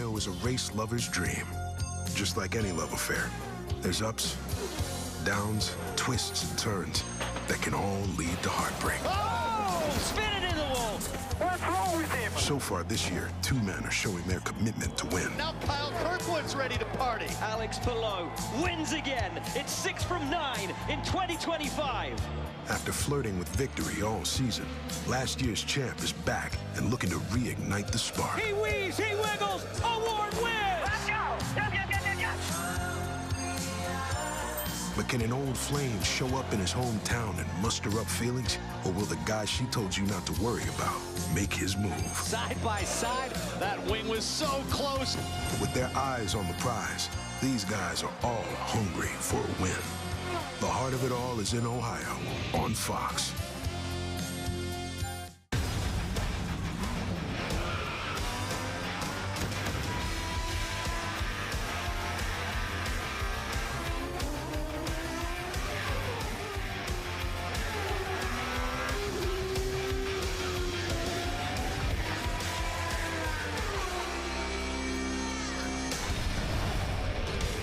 Ohio is a race lover's dream. Just like any love affair, there's ups, downs, twists, and turns that can all lead to heartbreak. Oh! Spin it in the wall! What's wrong with him? So far this year, two men are showing their commitment to win. Now Kyle Kirkwood's ready to party. Alex Palou wins again. It's 6 from 9 in 2025. After flirting with victory all season, last year's champ is back and looking to reignite the spark. He weaves, he wiggles, award wins! Let's go! But can an old flame show up in his hometown and muster up feelings? Or will the guy she told you not to worry about make his move? Side by side, that wing was so close. With their eyes on the prize, these guys are all hungry for a win. The heart of it all is in Ohio, on Fox.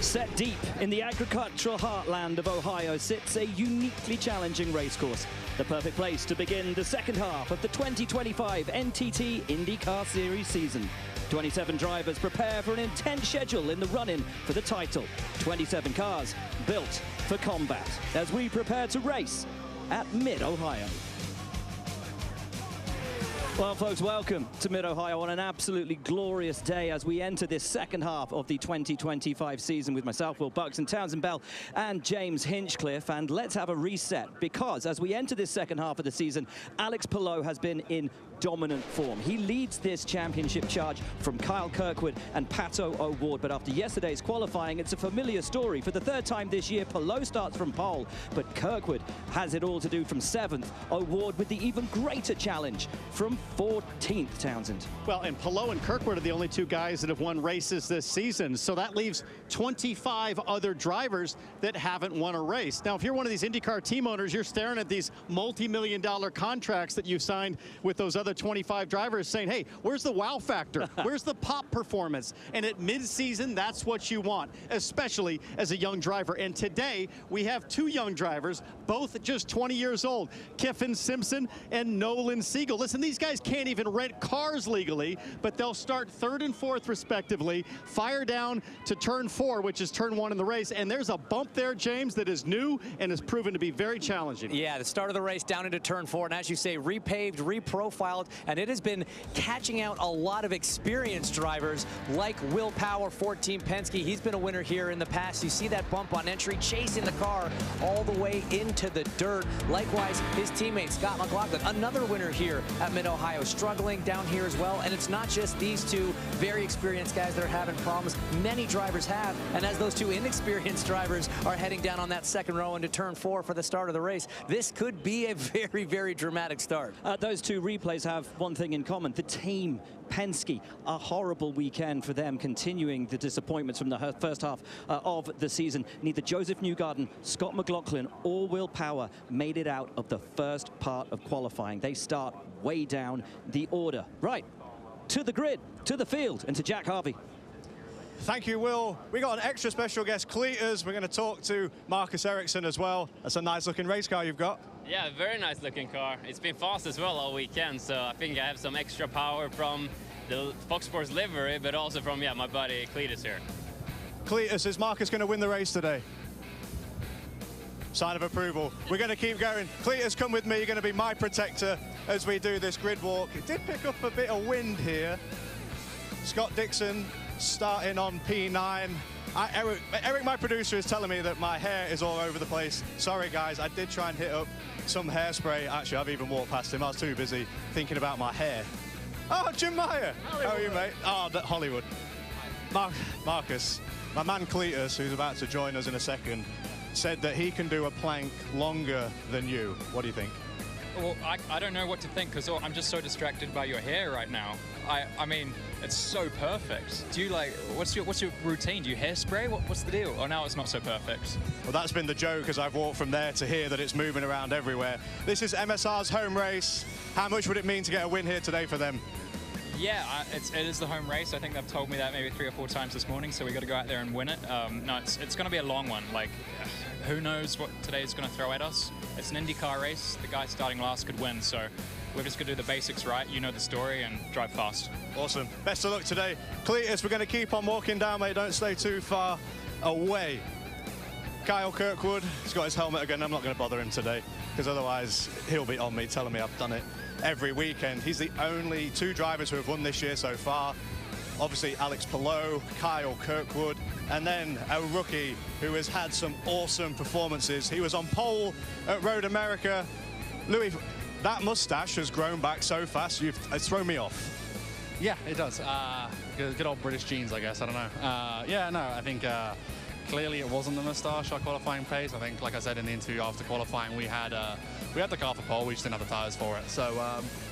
Set deep in the agricultural heartland of Ohio sits a uniquely challenging racecourse. The perfect place to begin the second half of the 2025 NTT INDYCAR Series season. 27 drivers prepare for an intense schedule in the run-in for the title. 27 cars built for combat as we prepare to race at Mid-Ohio. Well, folks, welcome to Mid-Ohio on an absolutely glorious day as we enter this second half of the 2025 season with myself, Will Buxton, Townsend Bell, and James Hinchcliffe. And let's have a reset because as we enter this second half of the season, Alex Palou has been in dominant form. He leads this championship charge from Kyle Kirkwood and Pato O'Ward. But after yesterday's qualifying, it's a familiar story. For the third time this year, Palou starts from pole, but Kirkwood has it all to do from 7th. O'Ward with the even greater challenge from 14th, Townsend. Well, and Palou and Kirkwood are the only two guys that have won races this season, so that leaves 25 other drivers that haven't won a race. Now, if you're one of these IndyCar team owners, you're staring at these multi-million-dollar contracts that you've signed with those other 25 drivers saying, hey, where's the wow factor? Where's the pop performance? And at mid-season, that's what you want, especially as a young driver. And today, we have two young drivers, both just 20 years old, Kiffin Simpson and Nolan Siegel. Listen, these guys can't even rent cars legally, but they'll start 3rd and 4th respectively, fire down to turn 4, which is turn 1 in the race. And there's a bump there, James, that is new and has proven to be very challenging. Yeah, the start of the race down into turn 4, and as you say, repaved, reprofiled, and it has been catching out a lot of experienced drivers like Will Power, 14 Penske. He's been a winner here in the past. You see that bump on entry, chasing the car all the way into the dirt. Likewise, his teammate, Scott McLaughlin, another winner here at Mid-Ohio, struggling down here as well. And it's not just these two very experienced guys that are having problems. Many drivers have, and as those two inexperienced drivers are heading down on that second row into turn 4 for the start of the race, this could be a very, very dramatic start. Those two replays have one thing in common. The team, Penske, a horrible weekend for them, continuing the disappointments from the first half of the season. Neither Joseph Newgarden, Scott McLaughlin, or Will Power made it out of the first part of qualifying. They start way down the order. Right, to the grid, to the field, and to Jack Harvey. Thank you, Will. We got an extra special guest, Cletus. We're going to talk to Marcus Ericsson as well. That's a nice looking race car you've got. Yeah, very nice looking car. It's been fast as well all weekend, so I think I have some extra power from the Fox Sports livery, but also from, yeah, my buddy Cletus here. Cletus, is Marcus going to win the race today? Sign of approval. We're going to keep going. Cletus, come with me. You're going to be my protector as we do this grid walk. It did pick up a bit of wind here. Scott Dixon starting on P9. Eric, my producer, is telling me that my hair is all over the place. Sorry, guys. I did try and hit up some hairspray. Actually, I've even walked past him. I was too busy thinking about my hair. Oh, Jim Meyer. Hollywood. How are you, mate? Oh, Hollywood. Marcus, my man Cletus, who's about to join us in a second, said that he can do a plank longer than you. What do you think? Well, I don't know what to think because I'm just so distracted by your hair right now. I mean, it's so perfect. Do you like, what's your routine? Do you hairspray? What's the deal? Oh, now it's not so perfect. Well, that's been the joke as I've walked from there to here, that it's moving around everywhere. This is MSR's home race. How much would it mean to get a win here today for them? Yeah, it is the home race. I think they've told me that maybe 3 or 4 times this morning, so we got to go out there and win it. No, it's going to be a long one. Like, who knows what today's going to throw at us? It's an IndyCar race. The guy starting last could win, so we're just going to do the basics right. You know the story, and drive fast. Awesome. Best of luck today. Cletus, we're going to keep on walking down, mate. Don't stay too far away. Kyle Kirkwood, he's got his helmet again. I'm not going to bother him today, because otherwise he'll be on me telling me I've done it every weekend. He's the only 2 drivers who have won this year so far. Obviously, Alex Palou, Kyle Kirkwood, and then a rookie who has had some awesome performances. He was on pole at Road America. Louis, that mustache has grown back so fast, it's thrown me off. Yeah, it does. Good old British genes, I guess. I don't know. Yeah, no, I think clearly it wasn't the moustache, our qualifying pace. I think, like I said in the interview after qualifying, we had the car for pole, we just didn't have the tires for it. So,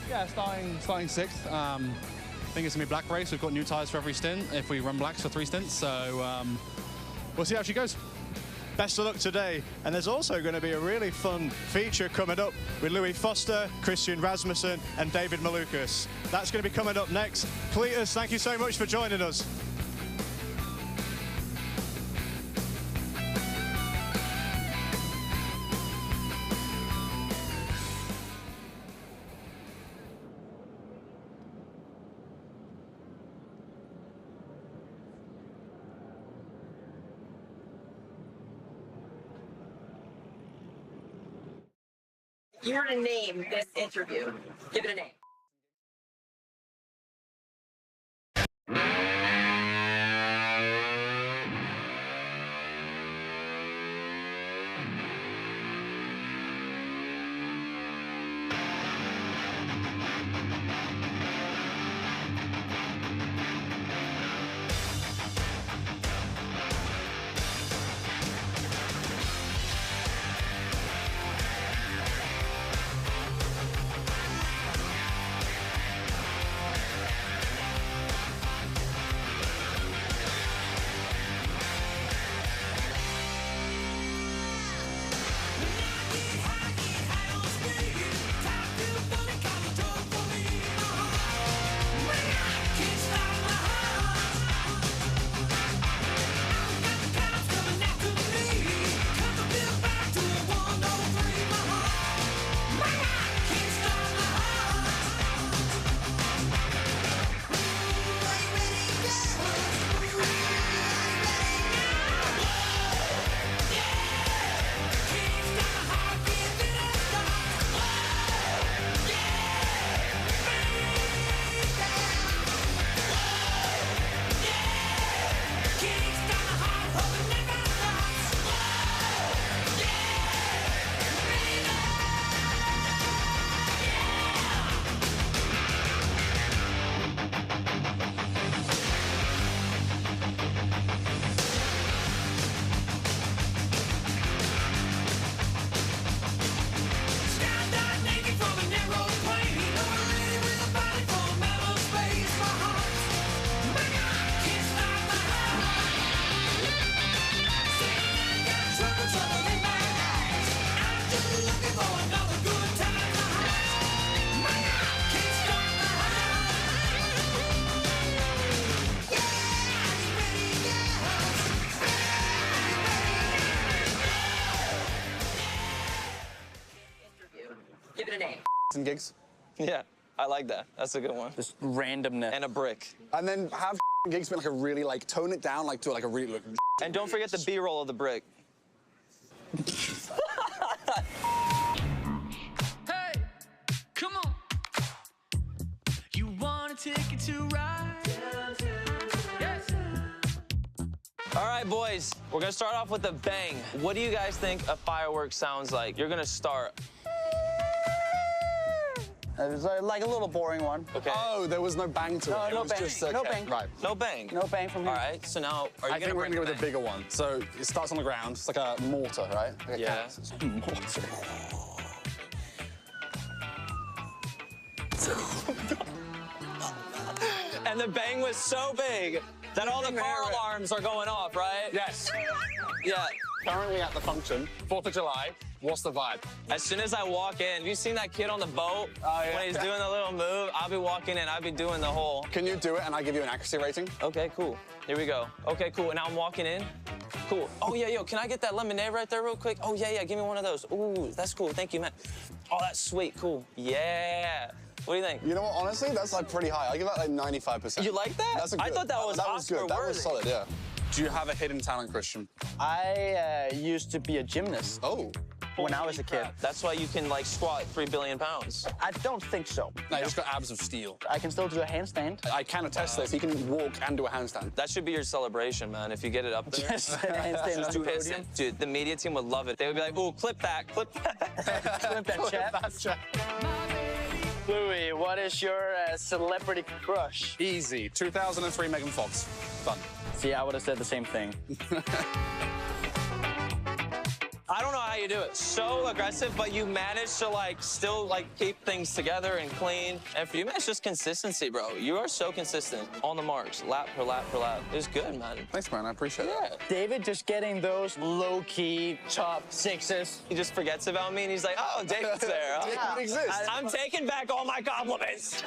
yeah, starting 6th. I think it's going to be a black race. We've got new tires for every stint if we run blacks for 3 stints. So, we'll see how she goes. Best of luck today. And there's also going to be a really fun feature coming up with Louis Foster, Christian Rasmussen, and David Malukas. That's going to be coming up next. Cletus, thank you so much for joining us. You were to name this interview. Give it a name. Give it a name. And gigs. Yeah, I like that. That's a good one. Just randomness. And a brick. And then have gigs be like a really, like, tone it down, like, to like a really... And don't forget the B-roll of the brick. Hey, come on. You want a ticket to ride? Yes. All right, boys, we're gonna start off with a bang. What do you guys think a firework sounds like? You're gonna start. It was like a little boring one. Okay. Oh, there was no bang to it. No It was bang. just, okay. No bang. Right. No bang. No bang from here. All right, so now, are you I think we're gonna go with a bigger one. So it starts on the ground. It's like a mortar, right? Like a Yeah. It's a mortar. And the bang was so big that all the car alarms are going off, right? Yes. Yeah. Currently at the function, 4th of July, What's the vibe? As soon as I walk in, have you seen that kid on the boat? Oh, yeah. When he's doing the little move, I'll be walking in, I'll be doing the whole. Can you do it and I give you an accuracy rating? Okay, cool. Here we go. Okay, cool. And now I'm walking in. Cool. Oh, yeah, yo, can I get that lemonade right there real quick? Oh, yeah, give me one of those. Ooh, that's cool. Thank you, man. Oh, that's sweet. Cool. Yeah. What do you think? You know what, honestly, that's like pretty high. I give that like 95%. You like that? That's a good. I thought that was good. That was solid, yeah. Do you have a hidden talent, Christian? I used to be a gymnast. Oh. When I was a kid. That's why you can, like, squat 3 billion pounds. I don't think so. No, you just got abs of steel. I can still do a handstand. I can attest this. He can walk and do a handstand. That should be your celebration, man, if you get it up there. Just a handstand on the podium. Dude, the media team would love it. They would be like, ooh, clip that, clip that. Clip that chat. Louis, what is your celebrity crush? Easy. 2003 Megan Fox. Fun. See, I would have said the same thing. I don't know how you do it. So aggressive, but you manage to, like, still, like, keep things together and clean. And for you, man, it's just consistency, bro. You are so consistent on the marks, lap per lap per lap. It's good, man. Thanks, man. I appreciate it. David just getting those low-key top sixes. He just forgets about me, and he's like, oh, David's there. Huh? David exists. I'm taking back all my compliments.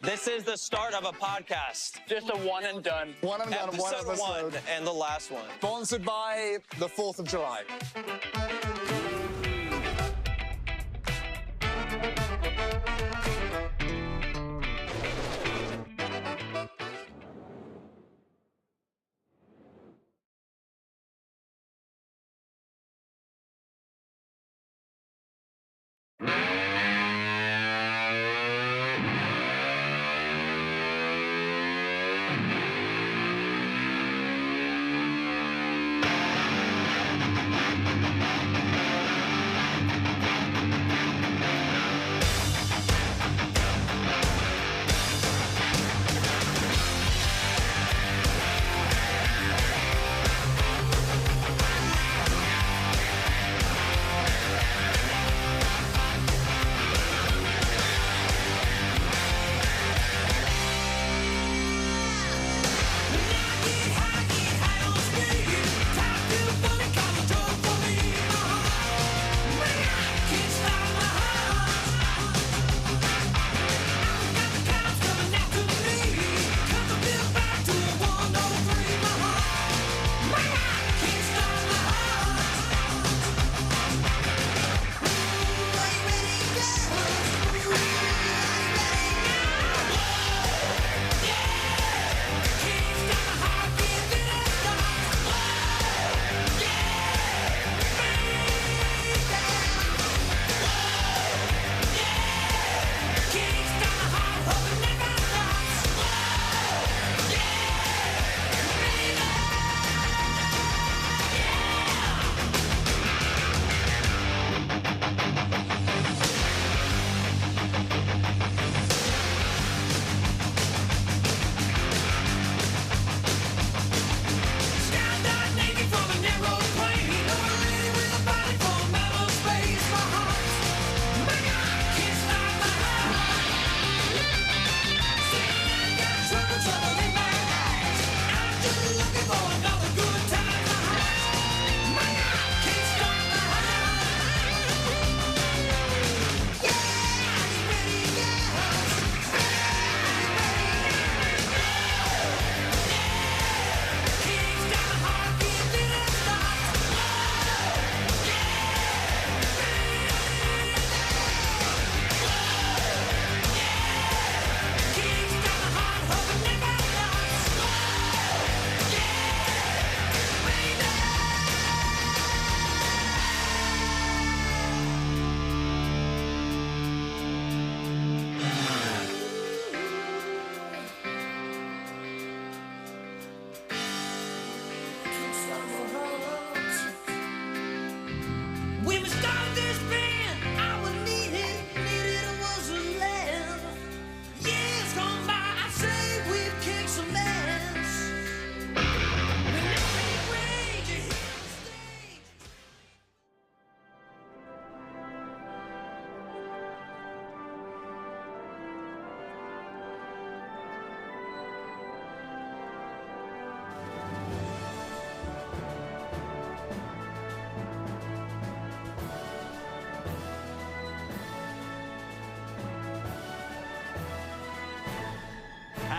This is the start of a podcast. Just a one and done. One and done. Episode 1 and the last one. Sponsored by the 4th of July.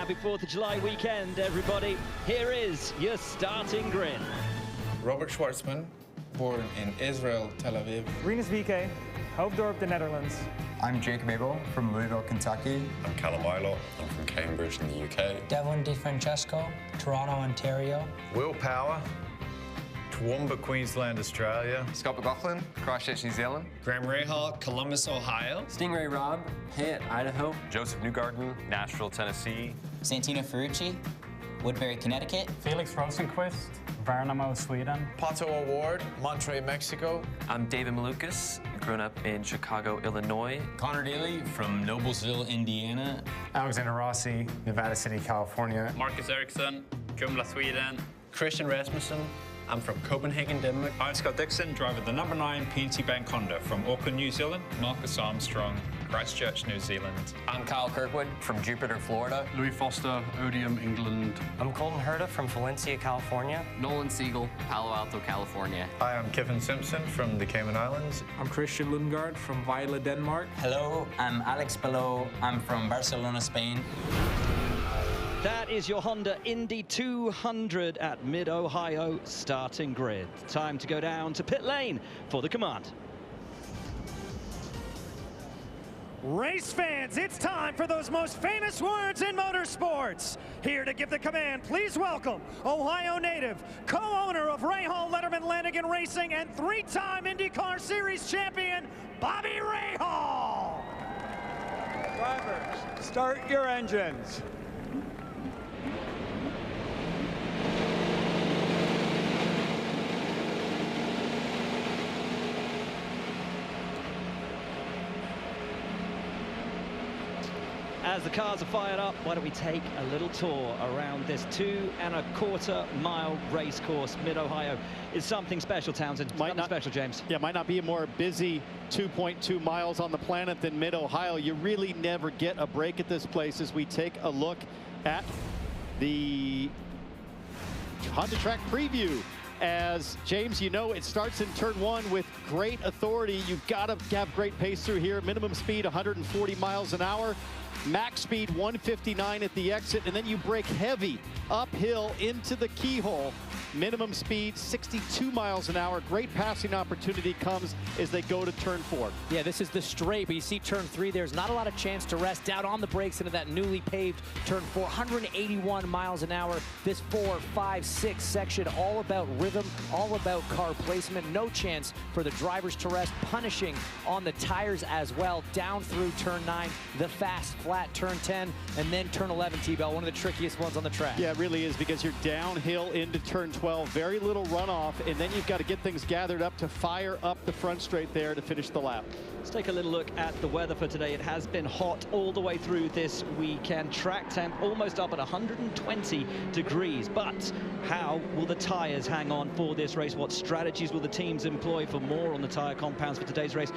Happy 4th of July weekend, everybody. Here is your starting grid. Robert Schwartzman, born in Israel, Tel Aviv. Rinus VK, Hoofddorp, the Netherlands. I'm Jacob Abel from Louisville, Kentucky. I'm Callum Milo. I'm from Cambridge in the UK. Devlin DeFrancesco, Toronto, Ontario. Will Power, Toowoomba, Queensland, Australia. Scott McLaughlin, Christchurch, New Zealand. Graham Rahal, Columbus, Ohio. Stingray Rob, Pitt, Idaho. Joseph Newgarden, Nashville, Tennessee. Santino Ferrucci, Woodbury, Connecticut. Felix Rosenquist, Värnamo, Sweden. Pato Award, Monterrey, Mexico. I'm David Malukas, grown up in Chicago, Illinois. Connor Daly from Noblesville, Indiana. Alexander Rossi, Nevada City, California. Marcus Eriksson, Kumla, Sweden. Christian Rasmussen, I'm from Copenhagen, Denmark. I'm Scott Dixon, driver the number 9 PNC Bank Honda from Auckland, New Zealand. Marcus Armstrong, Christchurch, New Zealand. I'm Kyle Kirkwood from Jupiter, Florida. Louis Foster, Odium, England. I'm Colton Herta from Valencia, California. Nolan Siegel, Palo Alto, California. Hi, I'm Kevin Simpson from the Cayman Islands. I'm Christian Lundgaard from Vejle, Denmark. Hello, I'm Alex Palou. I'm from Barcelona, Spain. That is your Honda Indy 200 at Mid-Ohio starting grid. Time to go down to pit lane for the command. Race fans, it's time for those most famous words in motorsports. Here to give the command, please welcome Ohio native, co-owner of Rahal Letterman Lanigan Racing and 3-time INDYCAR Series champion, Bobby Rahal. Drivers, start your engines. As the cars are fired up, why don't we take a little tour around this 2.25-mile race course. Mid-Ohio is something special, Townsend. Something special, James. Yeah, might not be a more busy 2.2 miles on the planet than Mid-Ohio. You really never get a break at this place as we take a look at the Honda Track preview. As James, you know, it starts in turn 1 with great authority. You've got to have great pace through here. Minimum speed 140 miles an hour. Max speed 159 at the exit, and then you brake heavy uphill into the keyhole. Minimum speed 62 miles an hour. Great passing opportunity comes as they go to turn 4. Yeah, this is the straight, but you see turn 3, there's not a lot of chance to rest. Down on the brakes into that newly paved turn 4, 181 miles an hour. This 4, 5, 6 section, all about rhythm, all about car placement. No chance for the drivers to rest, punishing on the tires as well. Down through turn 9, the fast, flat turn 10, and then turn 11, T-Bell, one of the trickiest ones on the track. Yeah, it really is, because you're downhill into turn 12, very little runoff, and then you've got to get things gathered up to fire up the front straight there to finish the lap. Let's take a little look at the weather for today. It has been hot all the way through this weekend. Track temp almost up at 120 degrees. But how will the tires hang on for this race? What strategies will the teams employ? For more on the tire compounds for today's race,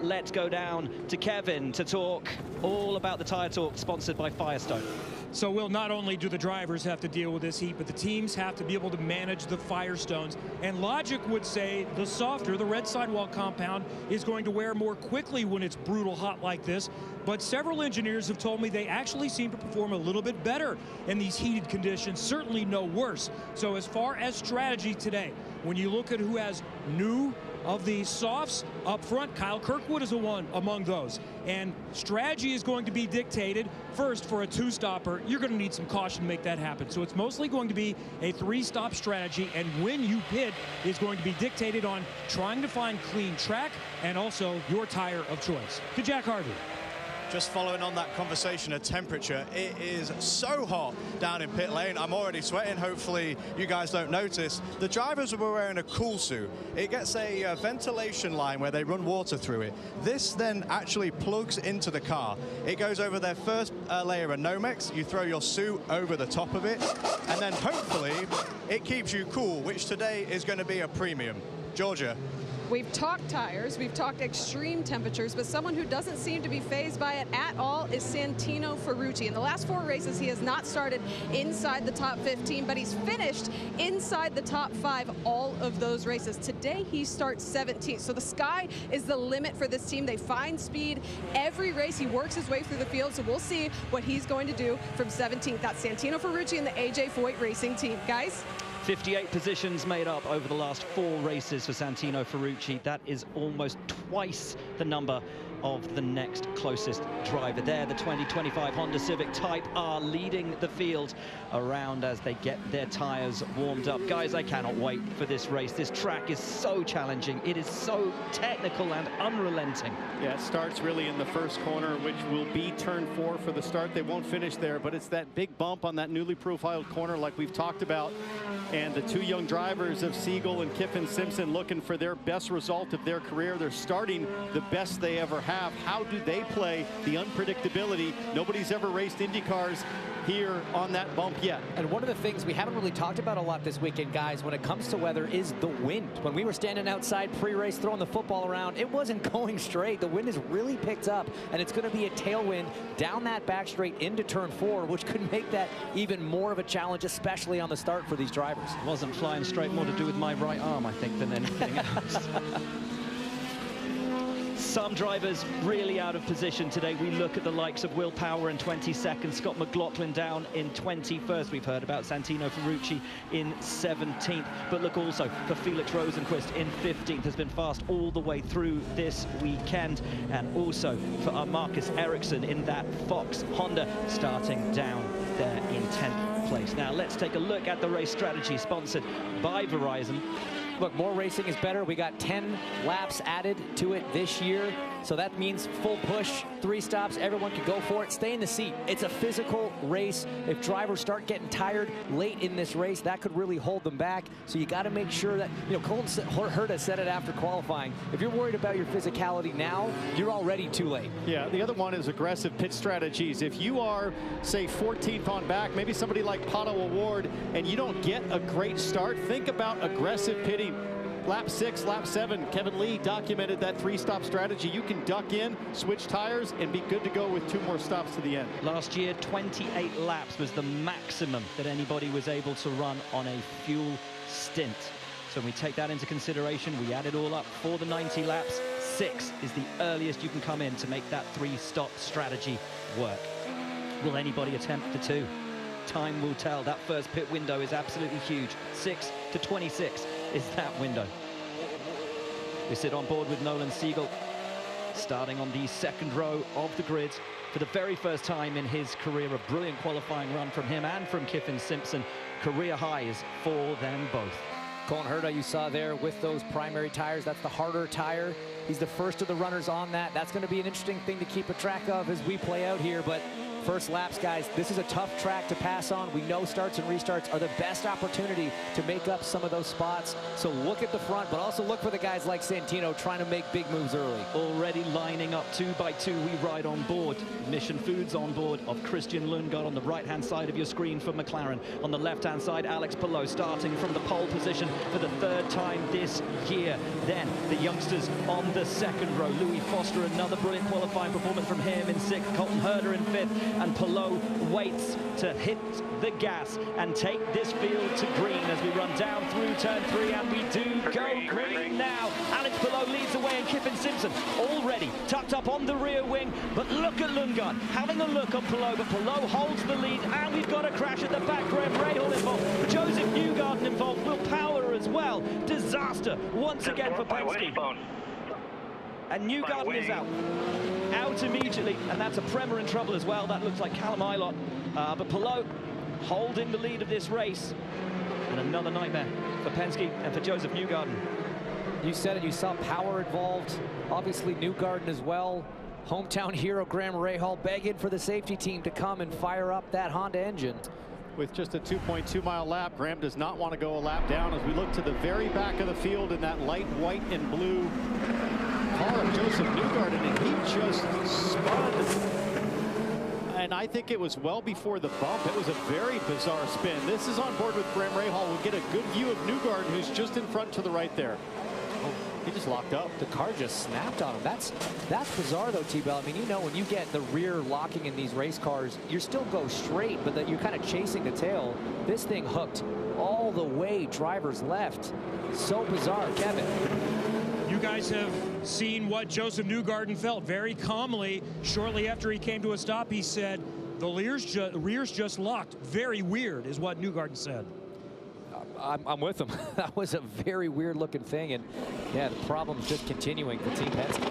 let's go down to Kevin to talk all about the Tire Talk, sponsored by Firestone. So, Will, not only do the drivers have to deal with this heat, but the teams have to be able to manage the Firestones. And logic would say the softer, the red sidewall compound, is going to wear more quickly when it's brutal hot like this. But several engineers have told me they actually seem to perform a little bit better in these heated conditions, certainly no worse. So as far as strategy today, when you look at who has new of the softs up front, Kyle Kirkwood is one among those. And strategy is going to be dictated. First, for a 2-stopper, you're going to need some caution to make that happen. So it's mostly going to be a 3-stop strategy, and when you pit is going to be dictated on trying to find clean track and also your tire of choice. To Jack Harvey. Just following on that conversation of temperature, it is so hot down in pit lane. I'm already sweating. Hopefully you guys don't notice. The drivers were wearing a cool suit. It gets a ventilation line where they run water through it. This then actually plugs into the car. It goes over their first layer of Nomex. You throw your suit over the top of it, and then hopefully it keeps you cool, which today is going to be a premium. Georgia. We've talked tires, we've talked extreme temperatures, but someone who doesn't seem to be fazed by it at all is Santino Ferrucci. In the last 4 races, he has not started inside the top 15, but he's finished inside the top 5 all of those races. Today, he starts 17th. So the sky is the limit for this team. They find speed every race. He works his way through the field, so we'll see what he's going to do from 17th. That's Santino Ferrucci and the AJ Foyt Racing team. Guys? 58 positions made up over the last 4 races for Santino Ferrucci. That is almost twice the number of the next closest driver there. The 2025 Honda Civic Type R leading the field around as they get their tires warmed up. Guys, I cannot wait for this race. This track is so challenging. It is so technical and unrelenting. Yeah, it starts really in the first corner, which will be turn 4 for the start. They won't finish there, but it's that big bump on that newly profiled corner like we've talked about. And the 2 young drivers of Siegel and Kiffin Simpson looking for their best result of their career. They're starting the best they ever have. How do they play the unpredictability? Nobody's ever raced IndyCars here on that bump yet. And one of the things we haven't really talked about a lot this weekend, guys, when it comes to weather is the wind. When we were standing outside pre-race throwing the football around, it wasn't going straight. The wind has really picked up, and it's going to be a tailwind down that back straight into turn 4, which could make that even more of a challenge, especially on the start for these drivers. It wasn't flying straight, more to do with my right arm, I think, than anything else. Some drivers really out of position today. We look at the likes of Will Power in 22nd, Scott McLaughlin down in 21st. We've heard about Santino Ferrucci in 17th. But look also for Felix Rosenquist in 15th. Has been fast all the way through this weekend. And also for Marcus Ericsson in that Fox Honda starting down there in 10th place. Now let's take a look at the race strategy sponsored by Verizon. Look, more racing is better. We got 10 laps added to it this year. So that means full push, 3 stops. Everyone can go for it. Stay in the seat. It's a physical race. If drivers start getting tired late in this race, that could really hold them back. So you got to make sure that, you know, Colton Herta said it after qualifying. If you're worried about your physicality now, you're already too late. Yeah, the other one is aggressive pit strategies. If you are, say, 14th on back, maybe somebody like Pato Award, and you don't get a great start, think about aggressive pitting. Lap 6, lap 7, Kevin Lee documented that 3-stop strategy. You can duck in, switch tires, and be good to go with 2 more stops to the end. Last year, 28 laps was the maximum that anybody was able to run on a fuel stint. So when we take that into consideration, we add it all up for the 90 laps. 6 is the earliest you can come in to make that 3-stop strategy work. Will anybody attempt the 2? Time will tell. That first pit window is absolutely huge. 6 to 26 is that window. We sit on board with Nolan Siegel, starting on the 2nd row of the grid for the very first time in his career. A brilliant qualifying run from him and from Kiffin Simpson. Career highs for them both. Colton Herta, you saw there with those primary tires. That's the harder tire. He's the first of the runners on that. That's going to be an interesting thing to keep a track of as we play out here. But first laps, guys, this is a tough track to pass on. We know starts and restarts are the best opportunity to make up some of those spots. So look at the front, but also look for the guys like Santino trying to make big moves early. Already lining up 2 by 2, we ride on board. Mission Foods on board of Christian Lundgaard on the right-hand side of your screen for McLaren. On the left-hand side, Alex Palou starting from the pole position for the 3rd time this year. Then the youngsters on the 2nd row. Louis Foster, another brilliant qualifying performance from him in 6th. Colton Herta in 5th. And Palou waits to hit the gas and take this field to green as we run down through turn 3, and we do go green now. Alex Palou leads the way, and Kiffin Simpson already tucked up on the rear wing. But look at Lundgaard having a look on Palou, but Palou holds the lead, and we've got a crash at the back. Graham Rahal involved, Joseph Newgarden involved, Will Power as well. Disaster once again for Penske. And Newgarden is out immediately, and that's a Prema in trouble as well. That looks like Callum Ilott, but Palou holding the lead of this race, and another nightmare for Penske and for Joseph Newgarden. You said it, you saw Power involved, obviously Newgarden as well. Hometown hero Graham Rahal begging for the safety team to come and fire up that Honda engine. With just a 2.2-mile lap, Graham does not want to go a lap down as we look to the very back of the field in that light white and blue car of Joseph Newgarden, and he just spun. And I think it was well before the bump. It was a very bizarre spin. This is on board with Graham Rahal. We'll get a good view of Newgarden, who's just in front to the right there. He just locked up. The car just snapped on him. That's bizarre, though, T-Bell. I mean, you know, when you get the rear locking in these race cars, you still go straight, but that you're kind of chasing the tail. This thing hooked all the way driver's left. So bizarre. Kevin. You guys have seen what Joseph Newgarden felt very calmly. Shortly after he came to a stop, he said, the rears just locked. Very weird, is what Newgarden said. I'm with him. That was a very weird looking thing, and yeah, the problem's just continuing for Team Penske.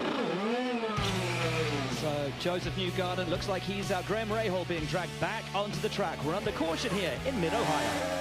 So Joseph Newgarden looks like he's out. Graham Rahal being dragged back onto the track. We're under caution here in Mid-Ohio.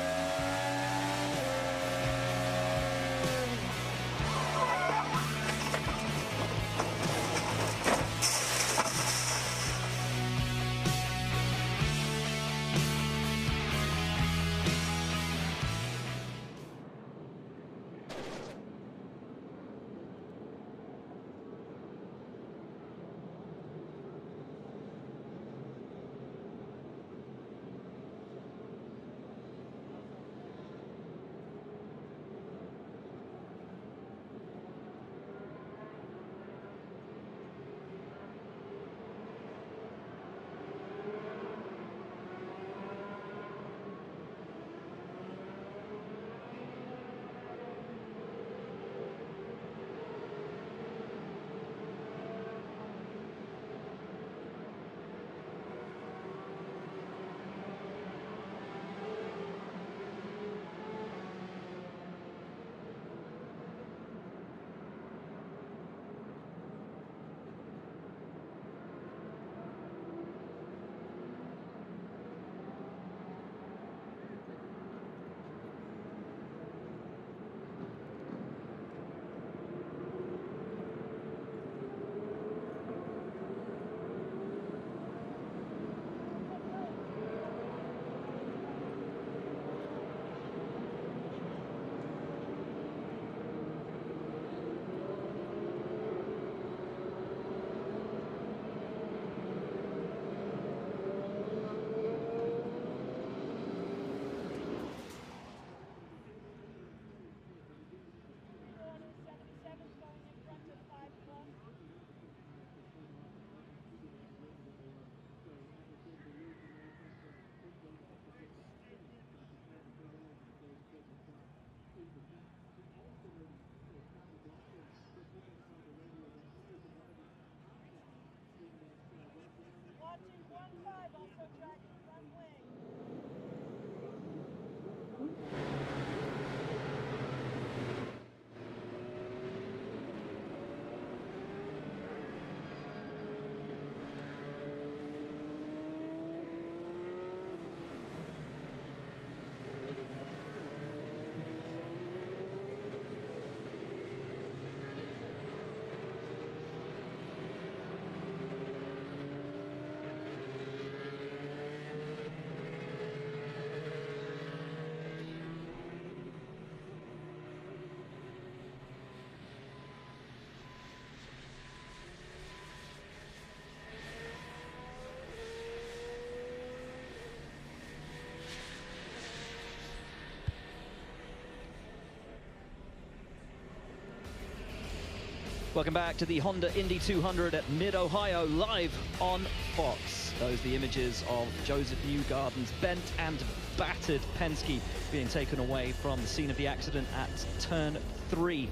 Welcome back to the Honda Indy 200 at Mid-Ohio, live on Fox. Those are the images of Joseph Newgarden's bent and battered Penske being taken away from the scene of the accident at turn 3.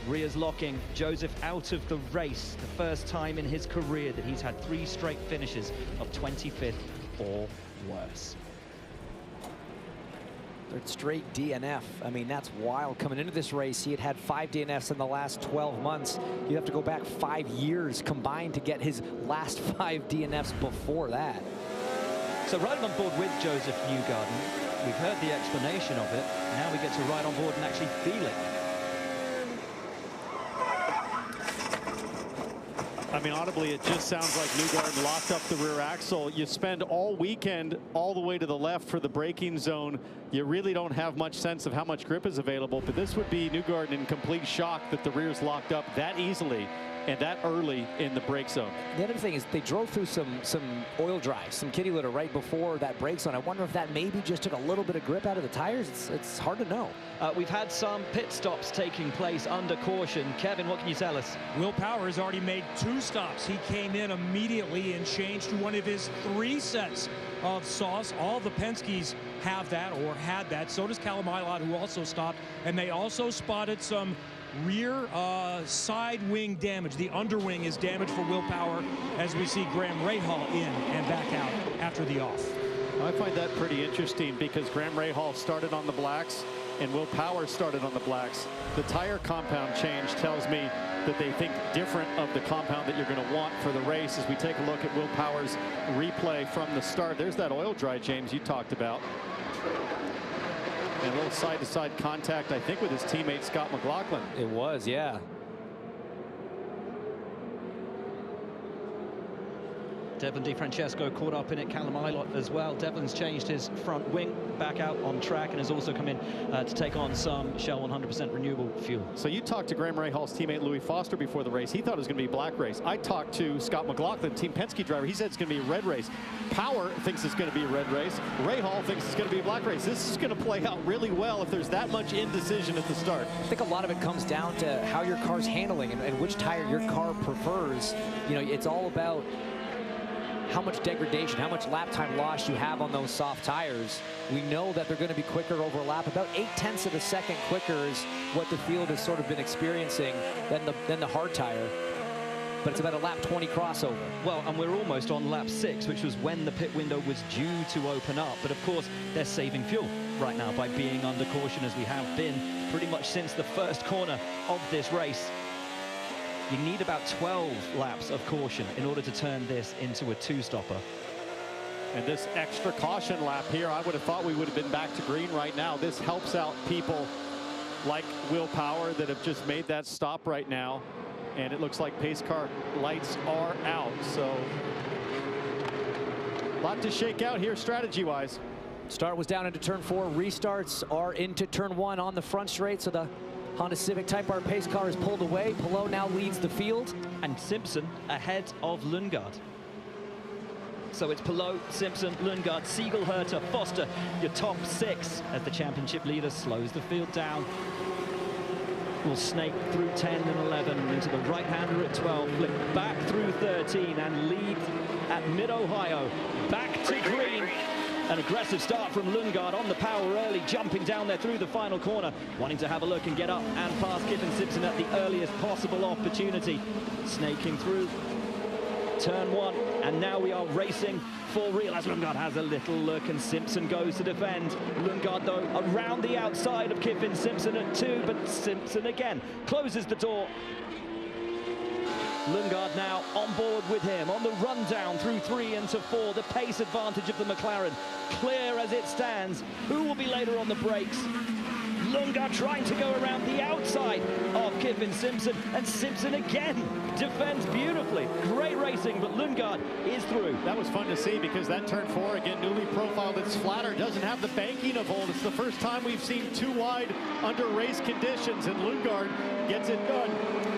Rears locking, Joseph out of the race. The first time in his career that he's had 3 straight finishes of 25th or worse. Third straight DNF. I mean, that's wild. Coming into this race, he had 5 DNFs in the last 12 months. You have to go back 5 years combined to get his last 5 DNFs before that. So riding on board with Joseph Newgarden, we've heard the explanation of it. Now we get to ride on board and actually feel it. I mean, audibly, it just sounds like Newgarden locked up the rear axle. You spend all weekend all the way to the left for the braking zone. You really don't have much sense of how much grip is available, but this would be Newgarden in complete shock that the rear's locked up that easily and that early in the brake zone. The other thing is they drove through some oil drives, some kitty litter right before that brake zone. I wonder if that maybe just took a little bit of grip out of the tires. It's hard to know. We've had some pit stops taking place under caution. Kevin, what can you tell us? Will Power has already made 2 stops. He came in immediately and changed to one of his 3 sets of sauce. All the Penske's have that or had that. So does Kalamilot, who also stopped. And they also spotted some rear side wing damage. The underwing is damaged for Will Power as we see Graham Rahal in and back out after the off. I find that pretty interesting because Graham Rahal started on the blacks and Will Power started on the blacks. The tire compound change tells me that they think different of the compound that you're going to want for the race. As we take a look at Will Power's replay from the start, there's that oil dry, James, you talked about. And a little side-to-side contact, I think, with his teammate Scott McLaughlin. It was, yeah. Devlin DiFrancesco caught up in it, Kalamilot as well. Devlin's changed his front wing back out on track and has also come in to take on some Shell 100% renewable fuel. So you talked to Graham Rahal's teammate Louis Foster before the race. He thought it was going to be a black race. I talked to Scott McLaughlin, Team Penske driver. He said it's going to be a red race. Power thinks it's going to be a red race. Rahal thinks it's going to be a black race. This is going to play out really well if there's that much indecision at the start. I think a lot of it comes down to how your car's handling and which tire your car prefers. You know, it's all about how much degradation, how much lap time loss you have on those soft tires. We know that they're going to be quicker over lap. About 0.8 of a second quicker is what the field has sort of been experiencing than the hard tire. But it's about a lap 20 crossover. Well, and we're almost on lap 6, which was when the pit window was due to open up. But of course, they're saving fuel right now by being under caution, as we have been pretty much since the first corner of this race. You need about 12 laps of caution in order to turn this into a 2-stopper. And this extra caution lap here, I would have thought we would have been back to green right now. This helps out people like Will Power that have just made that stop right now. And it looks like pace car lights are out. So a lot to shake out here strategy-wise. Start was down into turn 4. Restarts are into turn 1 on the front straight. So the Honda Civic Type R pace car is pulled away. Palou now leads the field. And Simpson ahead of Lundgaard. So it's Palou, Simpson, Lundgaard, Siegel, Herter, Foster, your top 6 as the championship leader slows the field down. Will snake through 10 and 11 into the right-hander at 12, flip back through 13 and lead at Mid-Ohio. Back to green. An aggressive start from Lundgaard on the power early, jumping down there through the final corner, wanting to have a look and get up and pass Kiffin Simpson at the earliest possible opportunity. Snaking through turn 1, and now we are racing for real as Lundgaard has a little look and Simpson goes to defend. Lundgaard, though, around the outside of Kiffin Simpson at 2, but Simpson again closes the door. Lundgaard now on board with him on the rundown through 3 into 4. The pace advantage of the McLaren clear as it stands. Who will be later on the brakes? Lundgaard trying to go around the outside of Kiffin Simpson, and Simpson again defends beautifully. Great racing, but Lundgaard is through. That was fun to see because that turn 4, again, newly profiled, it's flatter, doesn't have the banking of old. It's the first time we've seen 2 wide under race conditions, and Lundgaard gets it done.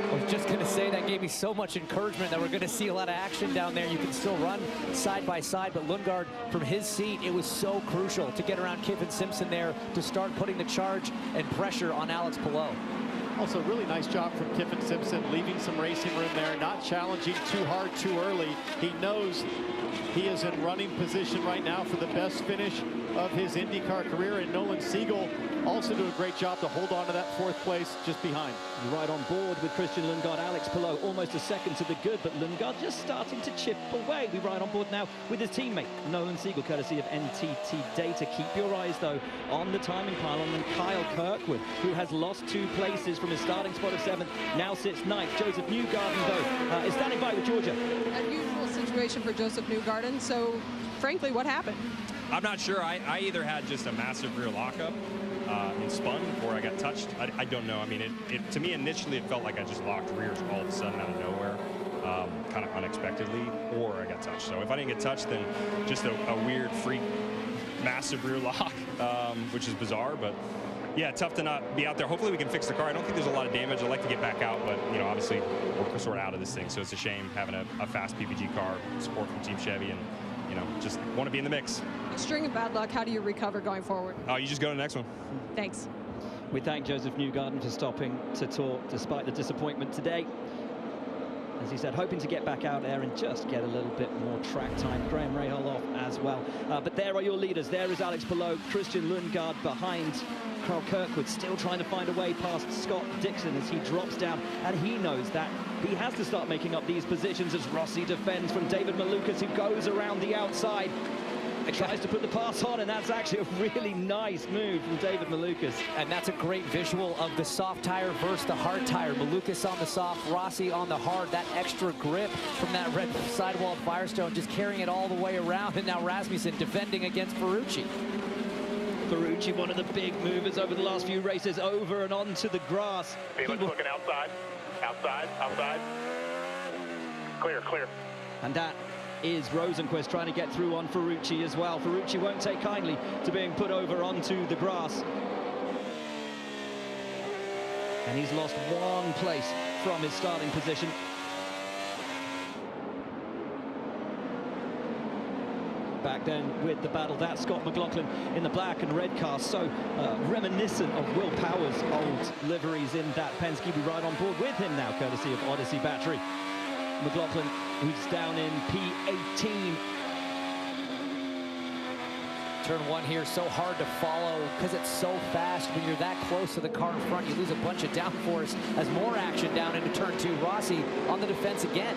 I was just going to say that gave me so much encouragement that we're going to see a lot of action down there. You can still run side by side, but Lundgaard, from his seat, it was so crucial to get around Kiffin Simpson there to start putting the charge and pressure on Alex Palou. Also, really nice job from Kiffin Simpson, leaving some racing room there, not challenging too hard too early. He knows he is in running position right now for the best finish of his IndyCar career, and Nolan Siegel also do a great job to hold on to that 4th place just behind. You're right on board with Christian Lundgaard. Alex Palou almost a second to the good, but Lundgaard just starting to chip away. We ride on board now with his teammate Nolan Siegel, courtesy of NTT Data. Keep your eyes, though, on the timing pylon and Kyle Kirkwood, who has lost 2 places from his starting spot of 7th, now sits 9th. Joseph Newgarden, though, is standing by with Georgia. Unusual situation for Joseph Newgarden. So, frankly, what happened? I'm not sure. I either had just a massive rear lockup and spun before I got touched. I don't know. I mean, to me, initially, it felt like I just locked rears all of a sudden out of nowhere, kind of unexpectedly, or I got touched. So if I didn't get touched, then just a weird, freak, massive rear lock, which is bizarre. But Yeah, tough to not be out there. Hopefully we can fix the car. I don't think there's a lot of damage. I'd like to get back out, but, you know, obviously we're sort of out of this thing, so it's a shame having a fast PPG car, support from Team Chevy, and, you know, just want to be in the mix. String of bad luck, how do you recover going forward? Oh, you just go to the next one. Thanks. We thank Joseph Newgarden for stopping to talk despite the disappointment today. As he said, hoping to get back out there and just get a little bit more track time. Graham Rahal off as well. But there are your leaders. There is Alex Palou, Christian Lundgaard behind Carl Kirkwood, still trying to find a way past Scott Dixon as he drops down. And he knows that he has to start making up these positions as Rossi defends from David Malukas, who goes around the outside. Tries to put the pass on, and that's actually a really nice move from David Malukas. And that's a great visual of the soft tire versus the hard tire. Malukas on the soft, Rossi on the hard. That extra grip from that red sidewall Firestone, just carrying it all the way around. And now Rasmussen defending against Ferrucci. Ferrucci, one of the big movers over the last few races, over and onto the grass. Felix looking outside, outside. Clear. And that is Rosenqvist trying to get through on Ferrucci as well. Ferrucci won't take kindly to being put over onto the grass. And he's lost one place from his starting position. Back then with the battle, that's Scott McLaughlin in the black and red car, so reminiscent of Will Power's old liveries in that Penske. We ride on board with him now, courtesy of Odyssey Battery. McLaughlin, who's down in P18. Turn one here, so hard to follow because it's so fast. When you're that close to the car in front, you lose a bunch of downforce as more action down into turn two. Rossi on the defense again.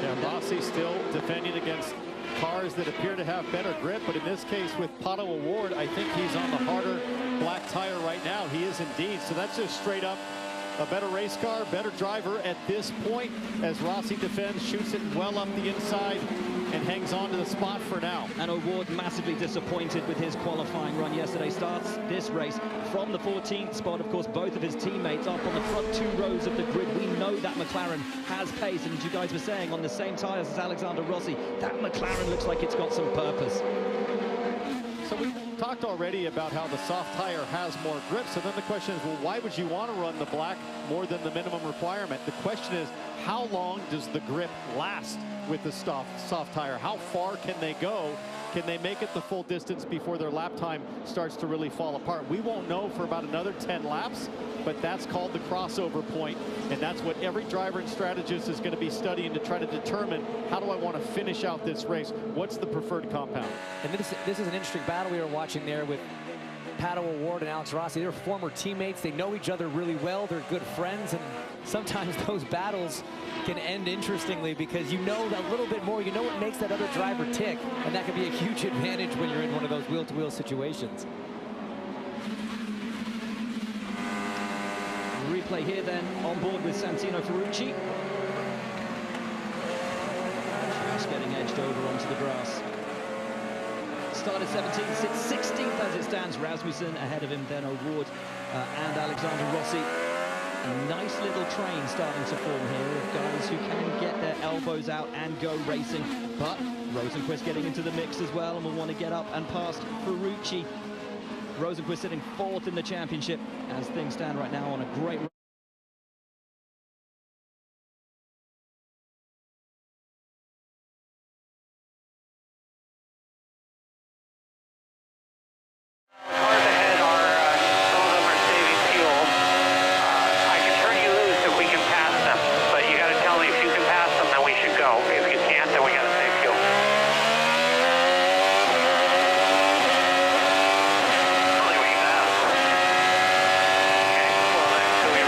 Yeah, Rossi still defending against cars that appear to have better grip, but in this case with Pato O'Ward, I think he's on the harder black tire right now. He is indeed, so that's just straight up a better race car, better driver at this point as Rossi defends, shoots it well up the inside, and hangs on to the spot for now. And O'Ward massively disappointed with his qualifying run yesterday. Starts this race from the 14th spot. Of course, both of his teammates up on the front two rows of the grid. We know that McLaren has pace, and as you guys were saying, on the same tires as Alexander Rossi, that McLaren looks like it's got some purpose. So we talked already about how the soft tire has more grip. So then the question is, well, why would you want to run the black more than the minimum requirement? The question is, how long does the grip last with the soft tire? How far can they go? Can they make it the full distance before their lap time starts to really fall apart? We won't know for about another 10 laps, but that's called the crossover point, and that's what every driver and strategist is going to be studying to try to determine, how do I want to finish out this race? What's the preferred compound? And this is an interesting battle we were watching there with Pato O'Ward and Alex Rossi. They're former teammates. They know each other really well. They're good friends, and sometimes those battles can end interestingly because you know a little bit more. You know what makes that other driver tick, and that can be a huge advantage when you're in one of those wheel-to-wheel situations. Replay here then on board with Santino Ferrucci. Just getting edged over onto the grass. Started 17th, sits 16th as it stands. Rasmussen ahead of him, then O'Ward and Alexander Rossi. A nice little train starting to form here of guys who can get their elbows out and go racing. But Rosenqvist getting into the mix as well, and will want to get up and past Ferrucci. Rosenqvist sitting 4th in the championship as things stand right now on a great run. We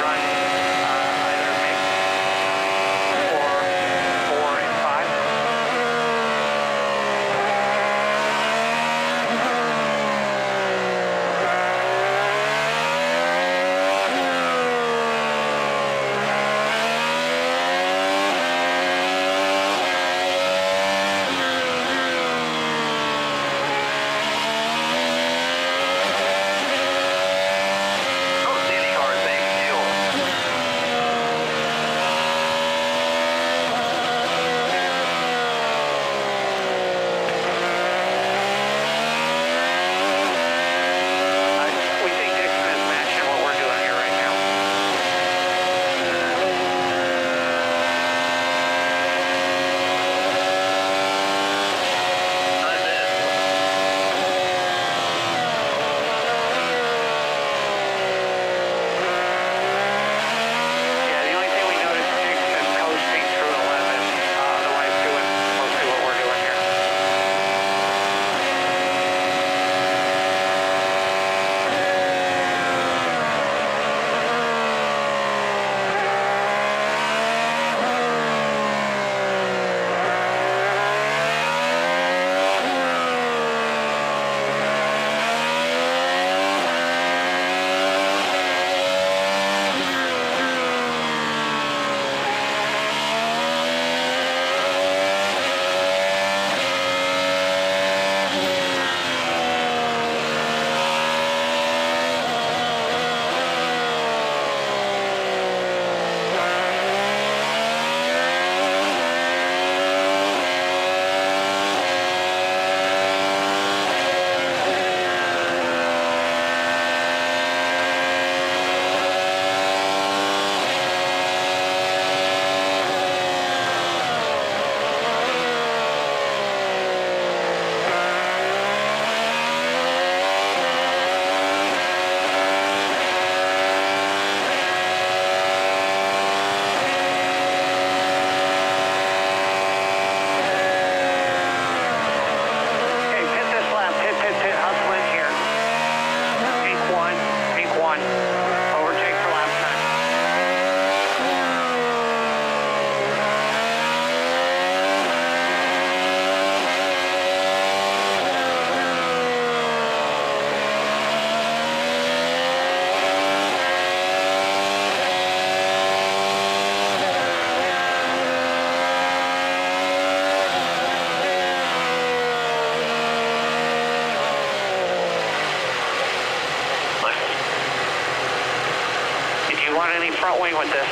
you want any front wing with this?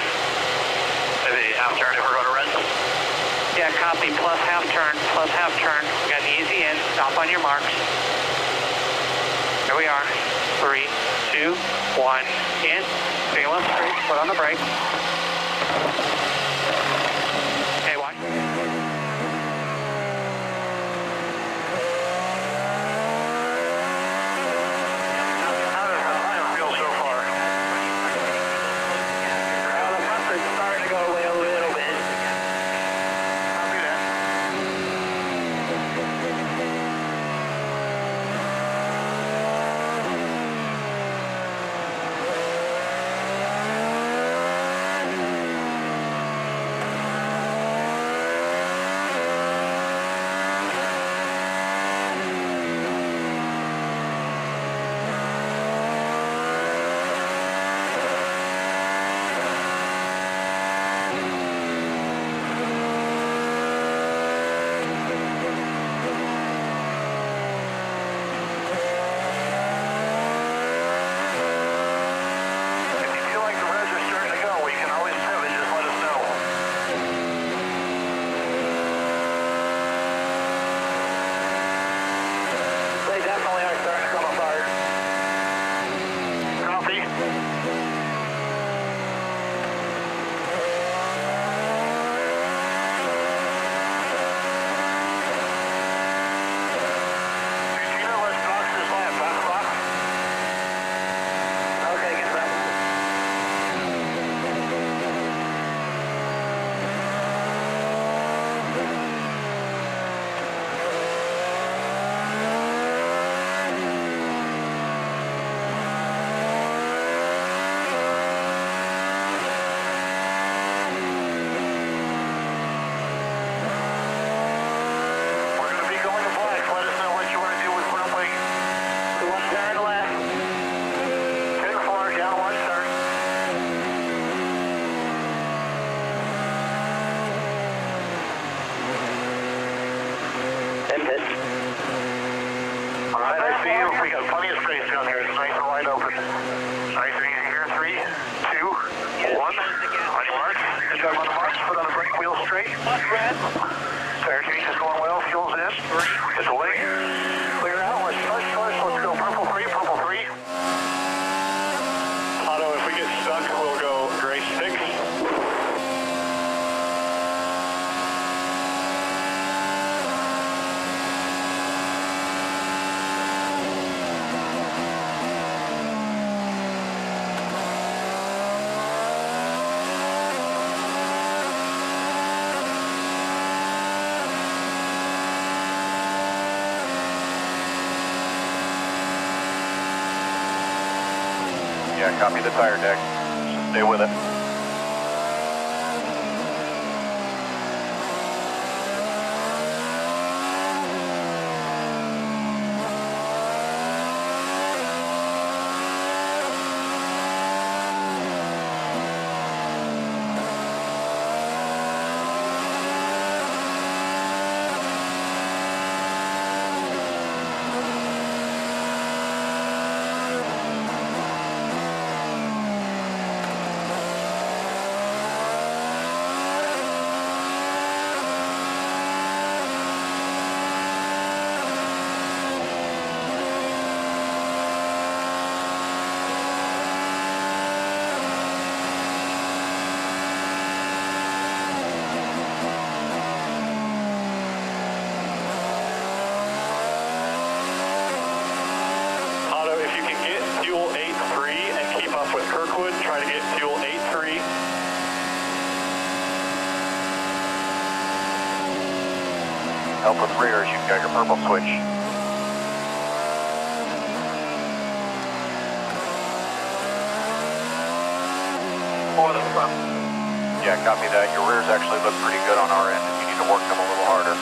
Maybe half turn if we're going to red? Yeah, copy, plus half turn, plus half turn. We got an easy in, stop on your marks. Here we are. 3, 2, 1, in. Stay left straight, foot on the brake. Okay, watch. How does the time feel so far? Well, the bumper's starting to go away a little bit. Copy that. We got plenty of space down here. It's nice and wide open. Nice and easy here. 3, 2, 1. On your marks. Good job on the marks. Foot on the brake wheel straight. Tire change is going well. Fuel's in. It's away. Clear out. Let's push. Let's go purple 3, purple 3. Otto, if we get stuck, we'll go gray 6. Yeah, copy the tire deck. Stay with it. With Kirkwood, try to get fuel 8-3. Help with rears, you've got your purple switch. For the front. Yeah, copy that. Your rears actually look pretty good on our end. You need to work them a little harder.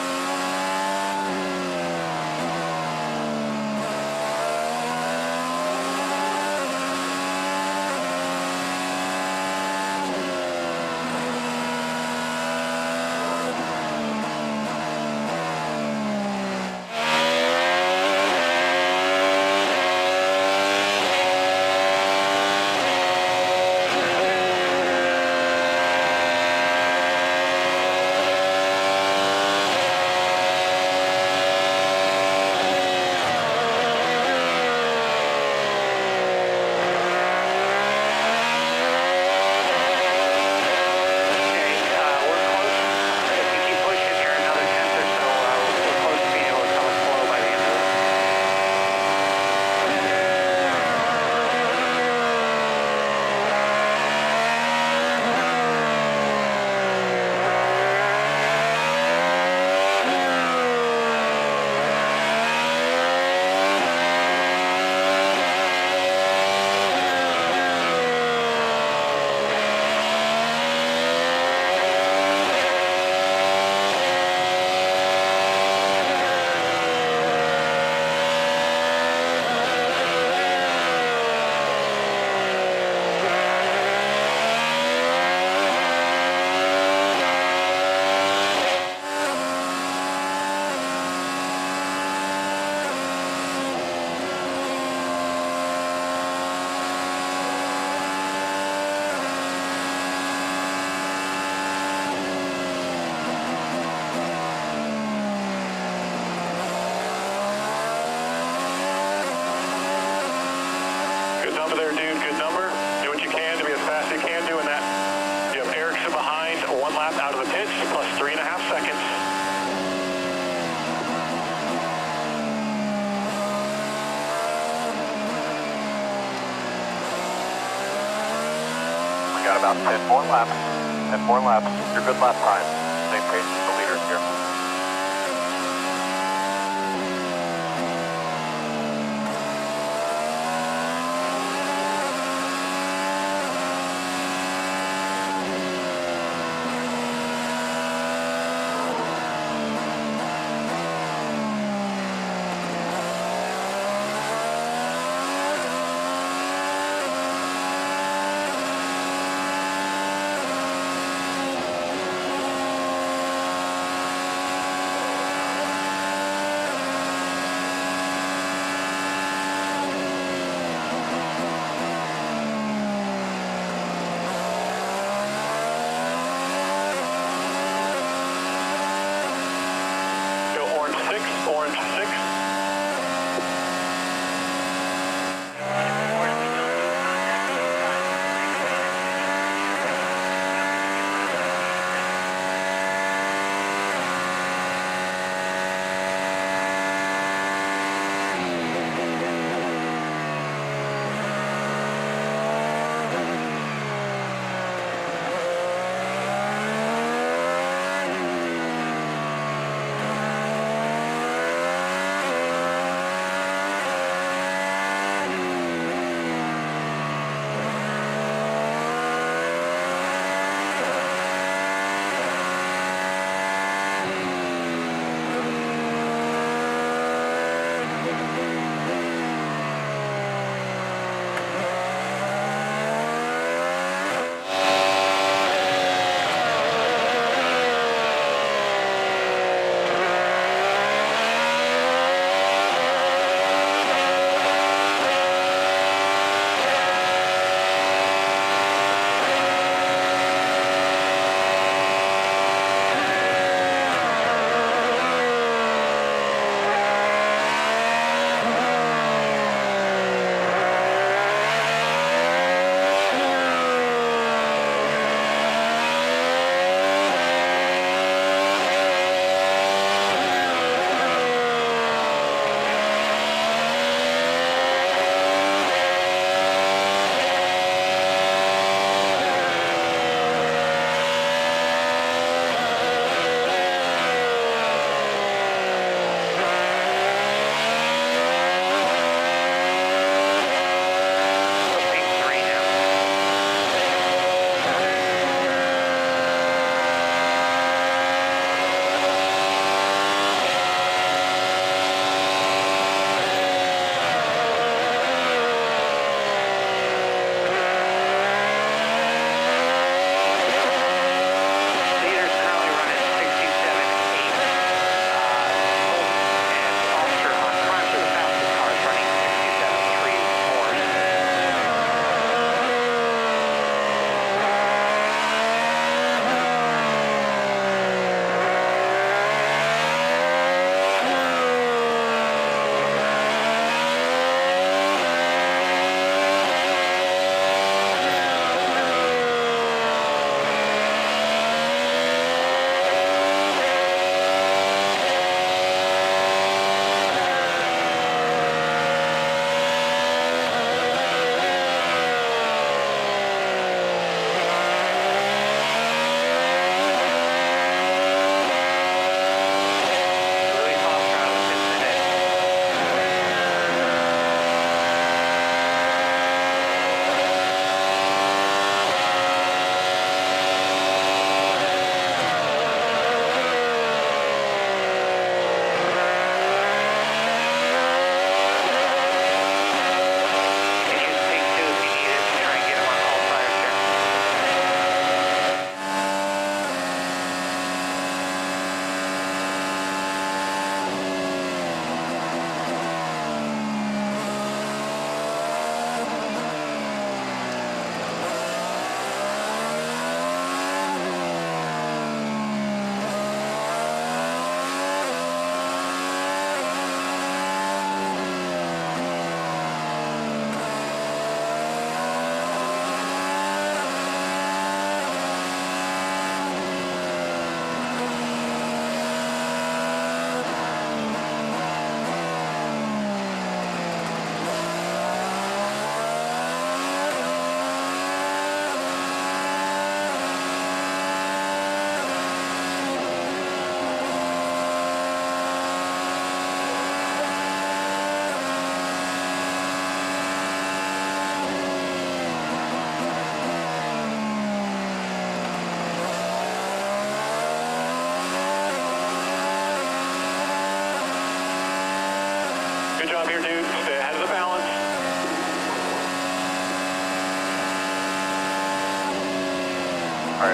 got about 10 more laps. 10 more laps. Your good lap time. Same pace as the leaders here.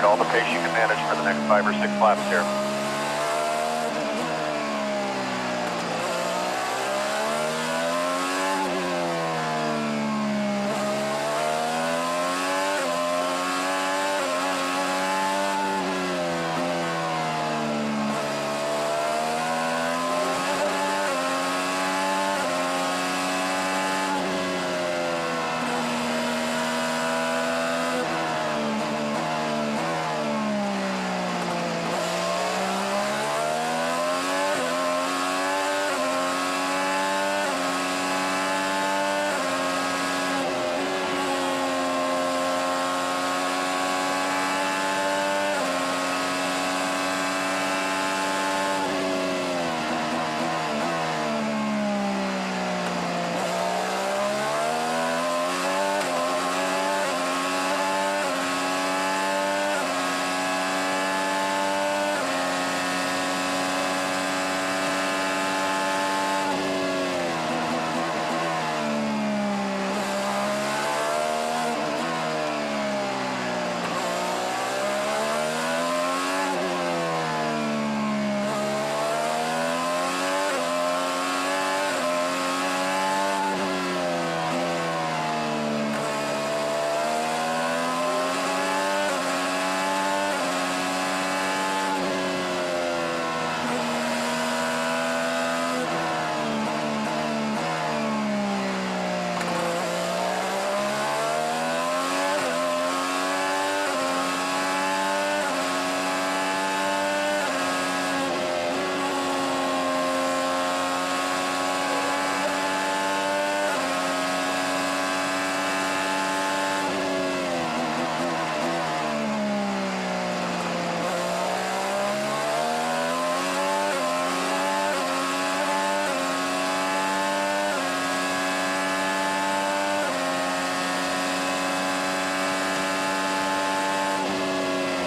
at all the pace you can manage for the next 5 or 6 laps here.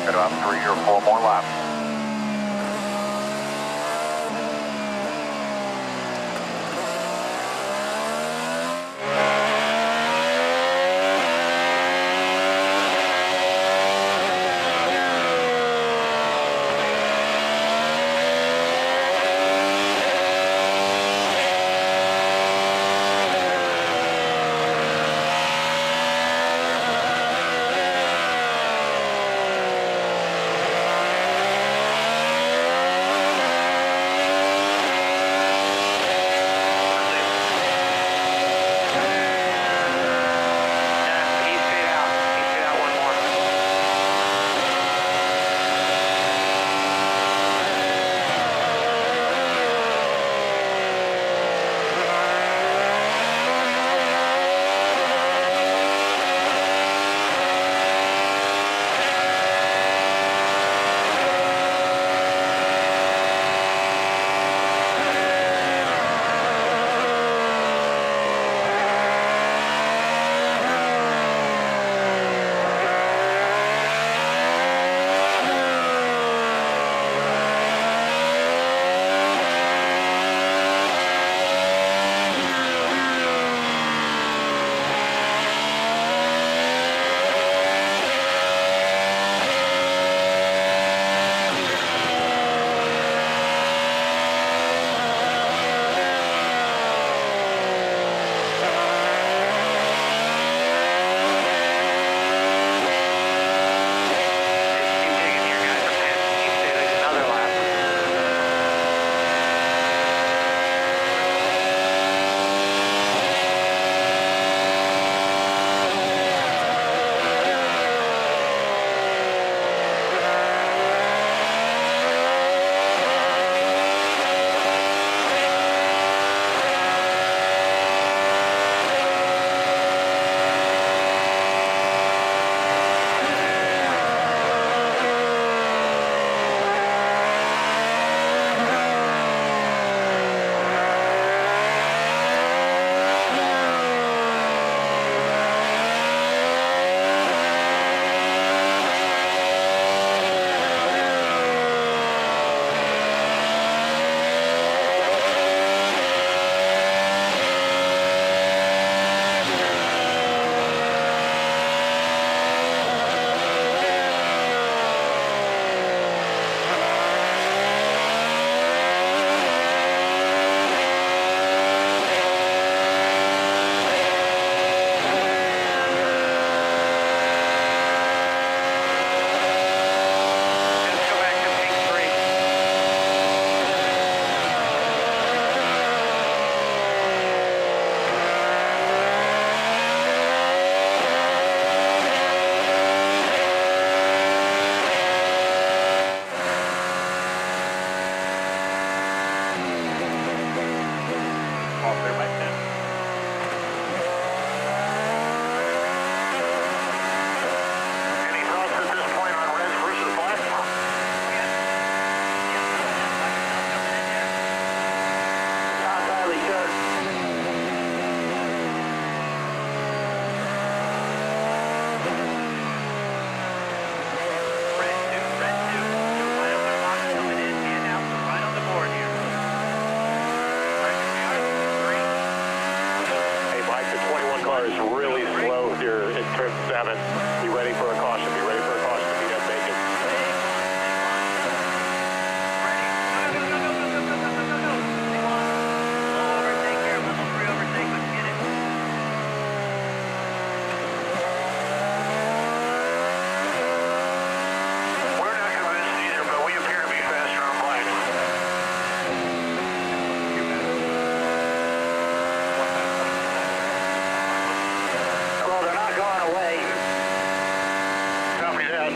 Got about 3 or 4 more laps. all clear by 10. Any thoughts at this point on red versus black? Not entirely sure. Is really slow here in turn 7. Be ready for a caution. Be ready for a caution to be at Bacon. We're not convinced either, but we appear to be faster on black. Copy that.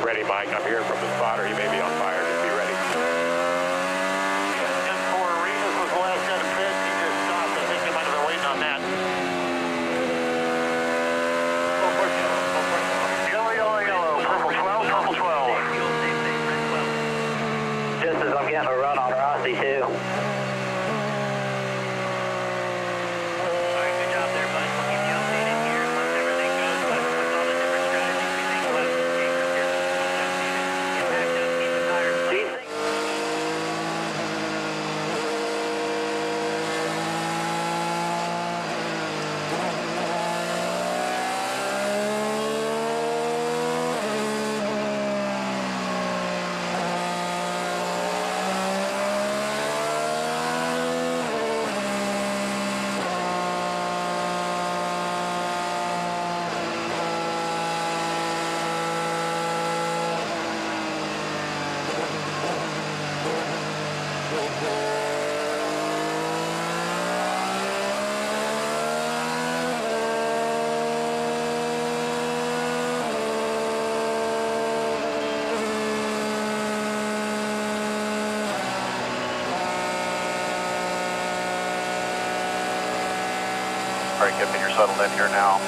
Ready, Mike. I'm hearing from the spotter. He may be on fire. Just be ready. And for Arenas was the last guy to pit. He just stopped. I think they might have been waiting on that. Yellow, yellow, yellow. Purple 12, purple 12. Just as I'm getting a run on Rossi, too. All right, Kipton, you're settled in here now.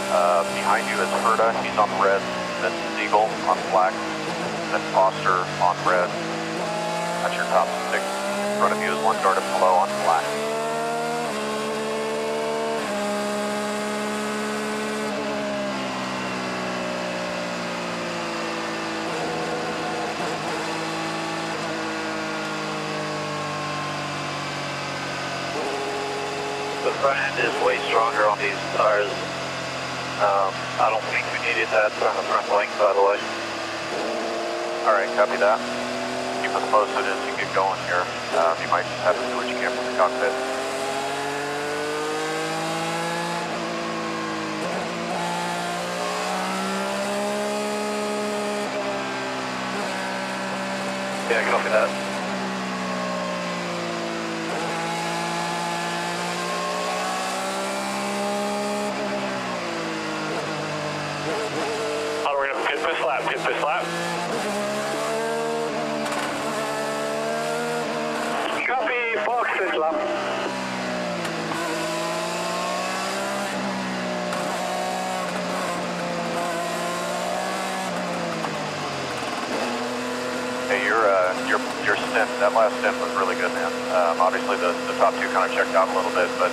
Behind you is Herta, he's on red. Then Siegel on black. Then Foster on red. That's your top 6. In front of you is one Jordan below on black. The front end is way stronger on these tires. I don't think we needed that on the front length, by the way. All right, copy that. Keep us posted as you get going here. You might just have to do what you can from the cockpit. Yeah, copy that. Hit this lap. Copy, box this lap. Hey, your stint, that last stint was really good, man. Obviously the top 2 kind of checked out a little bit, but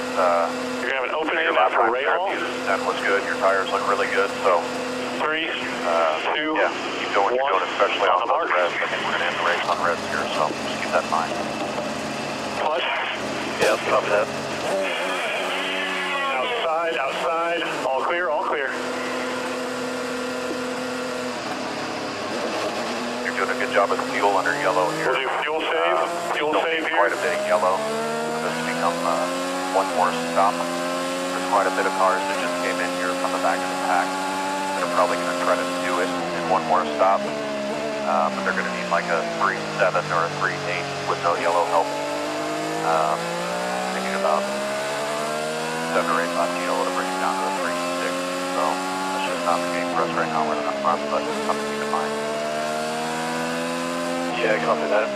you're gonna have an opening lap for Rahal. That was good. Your tires look really good, so 3, 2, yeah, keep do what you're doing, especially on those reds. I think we're going to end the race on reds here, so just keep that in mind. Push. Yes, copy that. Outside, outside. All clear, all clear. You're doing a good job of the fuel under yellow here. We'll do fuel save. Fuel save here. Quite a bit of yellow. This has become one more stop. There's quite a bit of cars that just came in here from the back of the pack that are probably going to try to do it in one more stop. But they're going to need like a 3.7 or a 3.8 with no yellow help. Thinking about 7 or 8 laps yellow to bring it down to a 3.6. So that's just not the game for us right now. We're in the front, but something to keep in mind. Yeah, copy that.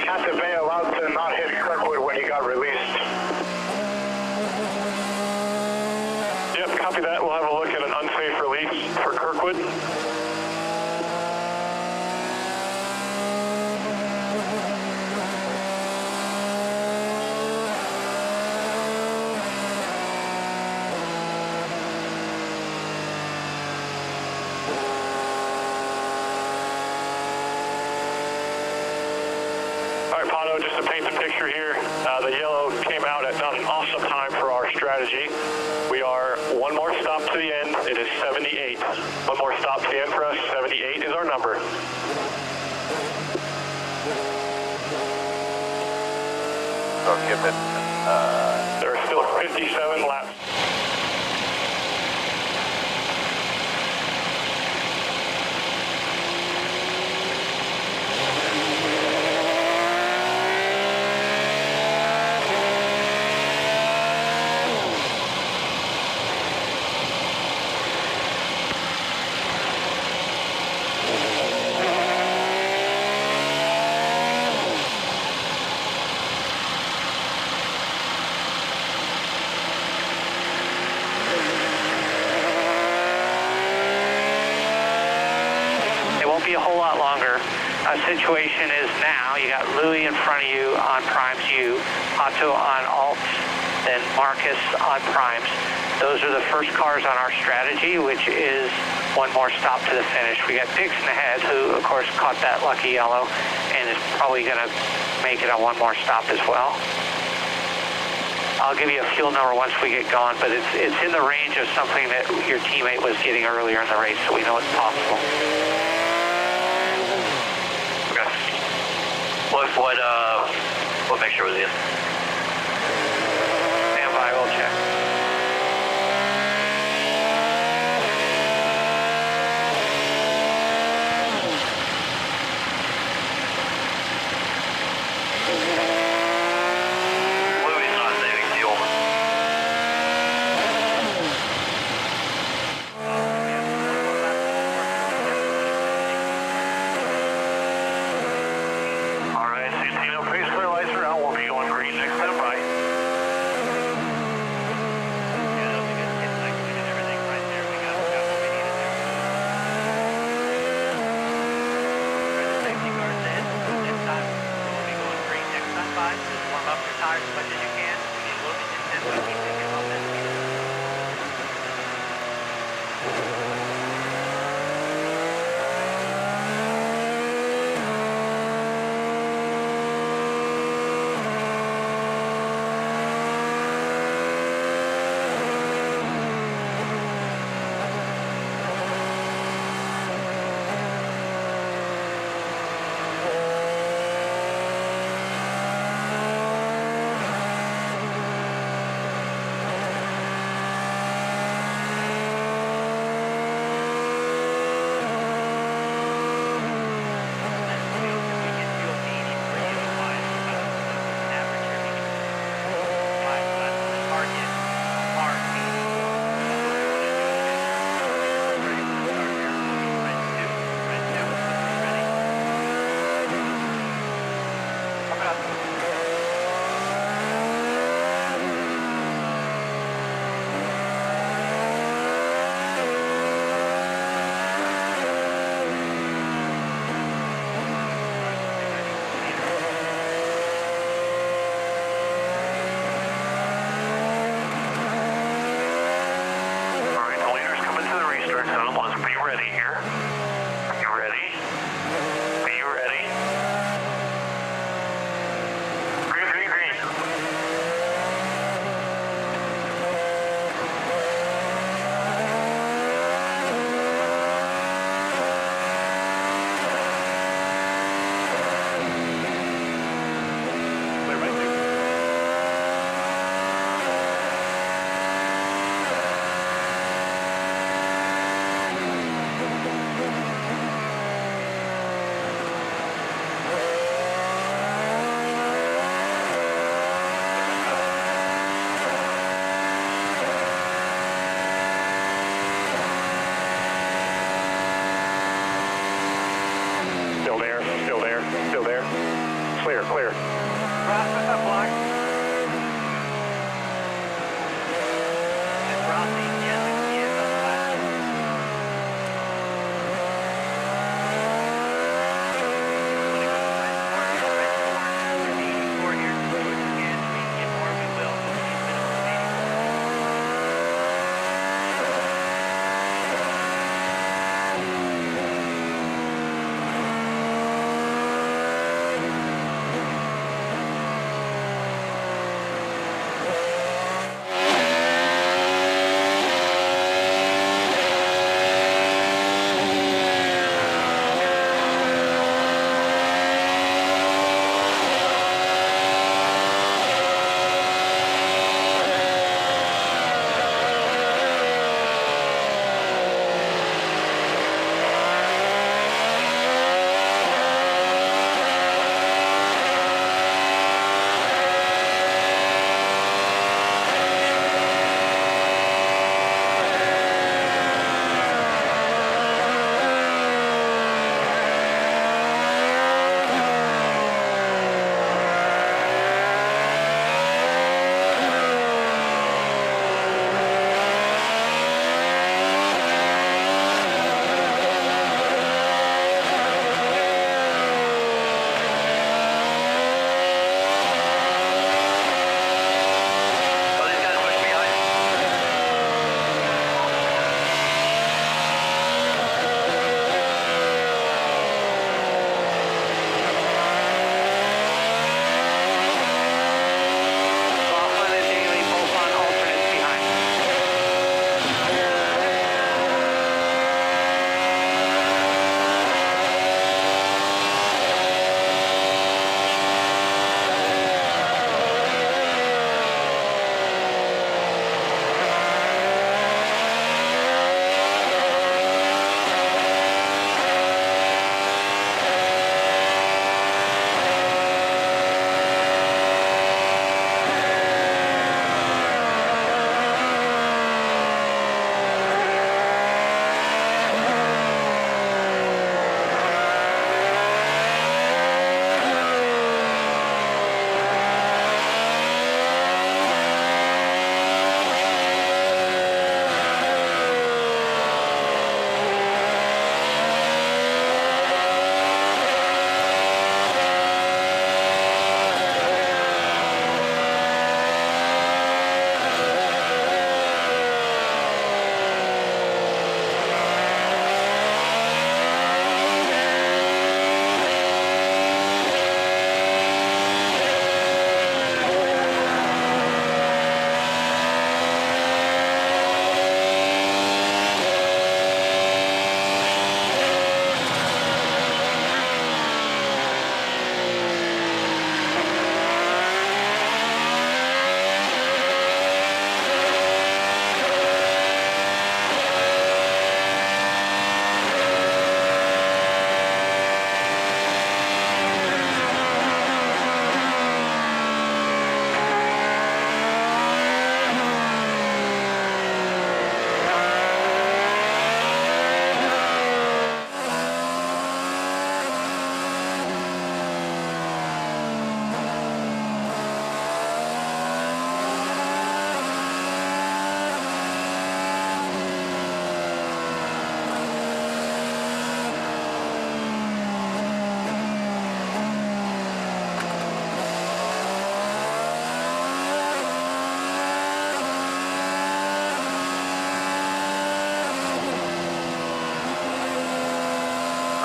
Captain Bay allowed to not hit Kirkwood when he got released. Yep, copy that. We'll have a look at an unsafe release for Kirkwood. Just to paint the picture here, the yellow came out at not an awesome time for our strategy. We are one more stop to the end. It is 78. One more stop to the end for us. 78 is our number. So give it. There are still 57 laps. Be a whole lot longer. Situation is now you got Louis in front of you on primes, you, Otto on alts, then Marcus on primes. Those are the first cars on our strategy, which is one more stop to the finish. We got Dixon ahead, who of course caught that lucky yellow and is probably going to make it on one more stop as well. I'll give you a fuel number once we get going, but it's in the range of something that your teammate was getting earlier in the race, so we know it's possible. What mixture was he in? Stand by, we'll check. Louis not saving fuel. All right, Santino, face clear lights are out. We'll be going green next time.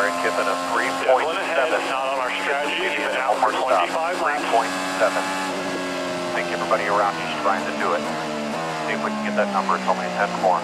All right, Kiffin, a 3.7. Not on our strategy. He's been out One for more stop, 25 laps. 3.7. I think everybody around you is trying to do it. See if we can get that number. It's only a 10 more.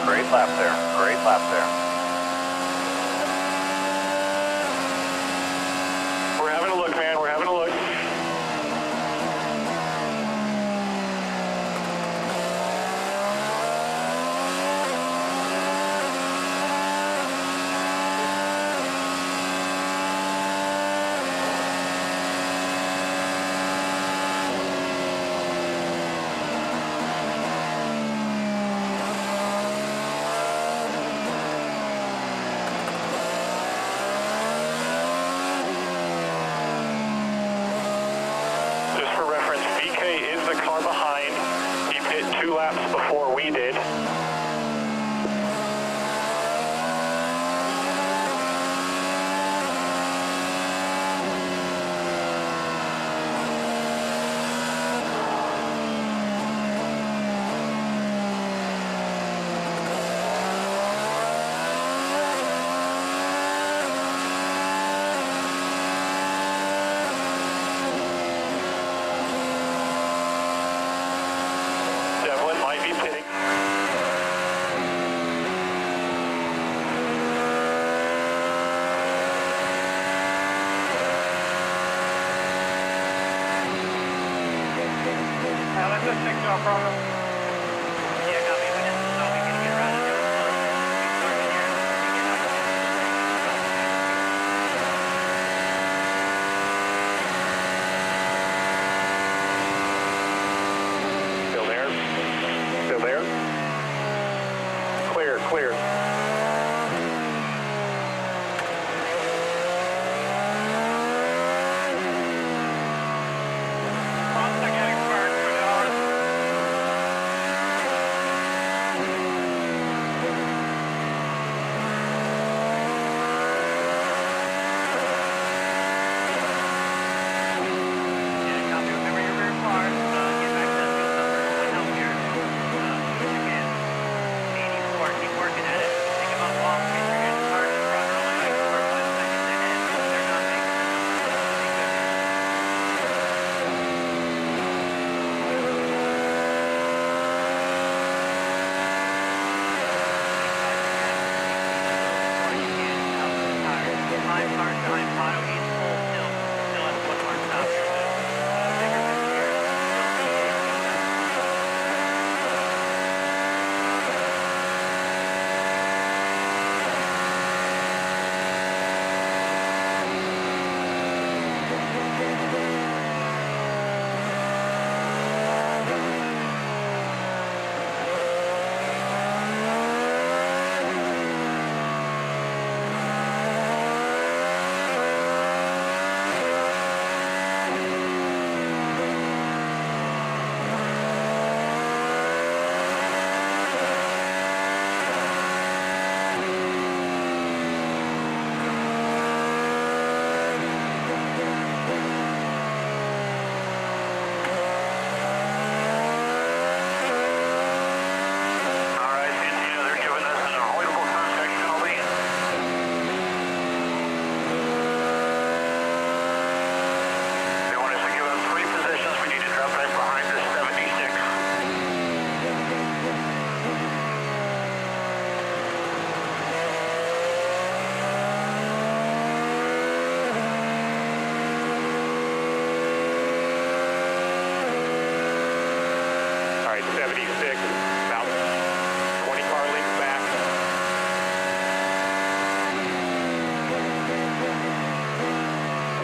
Great lap there. Great lap there. We're having a look, man. We're having a look. Before we did. Clear. 76, about 20 car lengths back.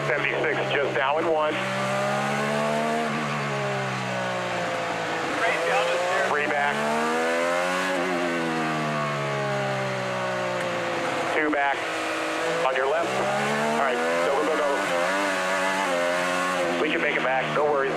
76 just now in 1. 3 back. 2 back. On your left. All right, go. We can make it back, no worries.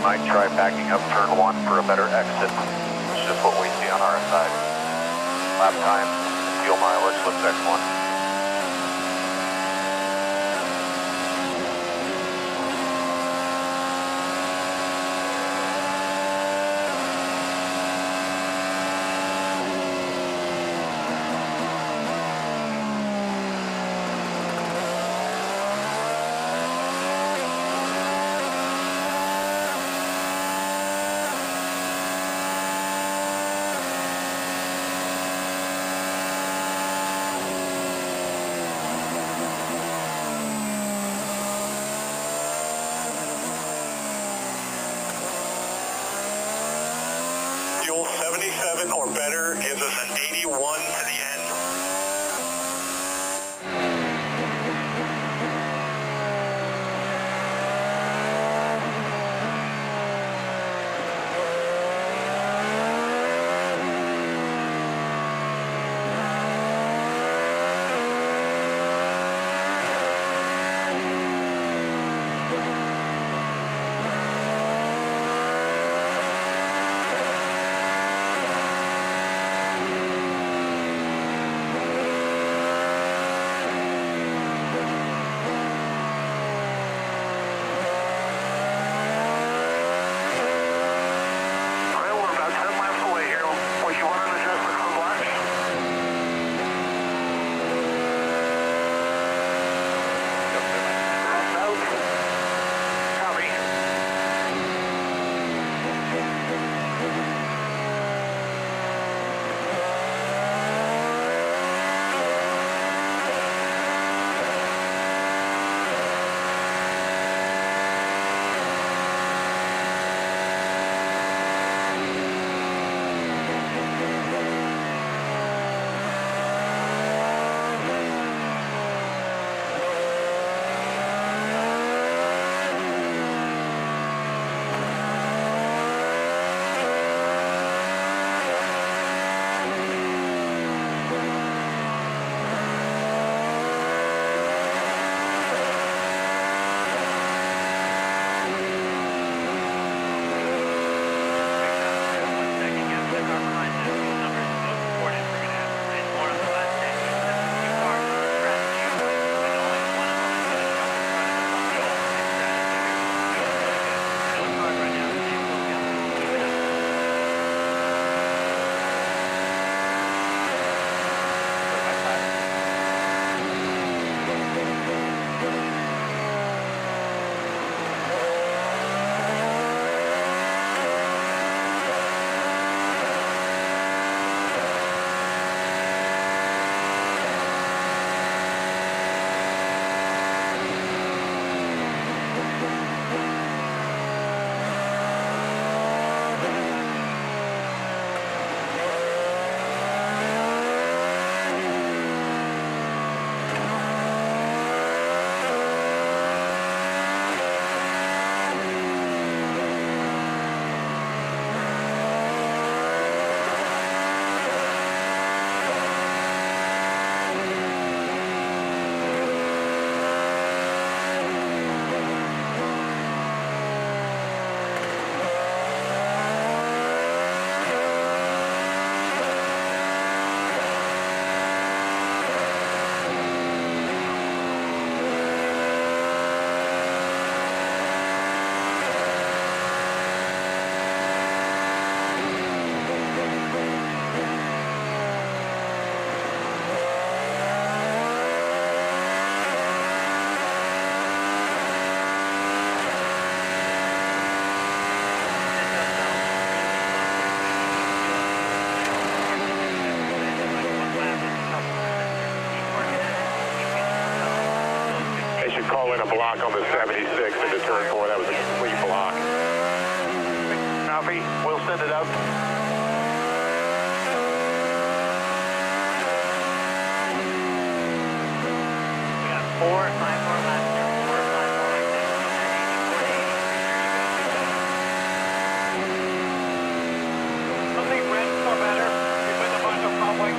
might try backing up turn 1 for a better exit. It's just what we see on our side. Lap time, fuel mileage looks excellent. Fuel 77 or better gives us an 81 to the end. Call in a block on the 76 into turn 4. That was a complete block. Copy. We'll send it out. We got 4 and 5 more laps there. 4 and 5 more like this. 84 to 80. Something red or better. With a bunch of public.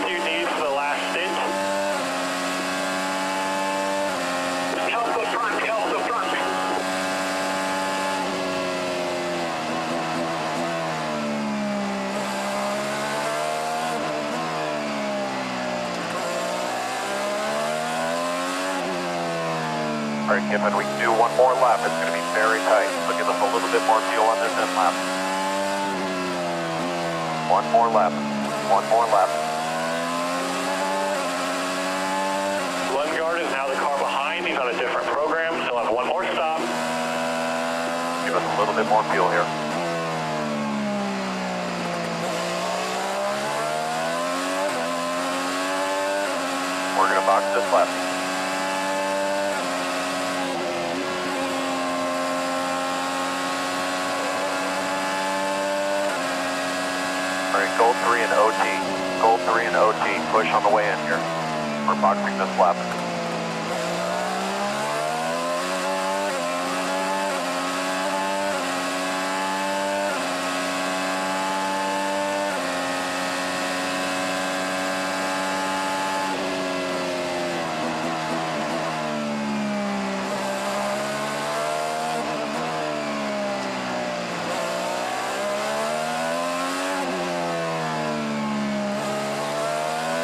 you need for the last stint? Help the front, help the front. All right, Kiffin, we can do one more lap. It's going to be very tight, so give us a little bit more fuel on this end lap. One more lap. One more lap. Lundgaard is now the car behind. He's on a different program. He'll have one more stop. Give us a little bit more fuel here. We're going to box this lap. All right, goal 3 and OT. Goal 3 and OT. Push on the way in here. We're boxing this lap.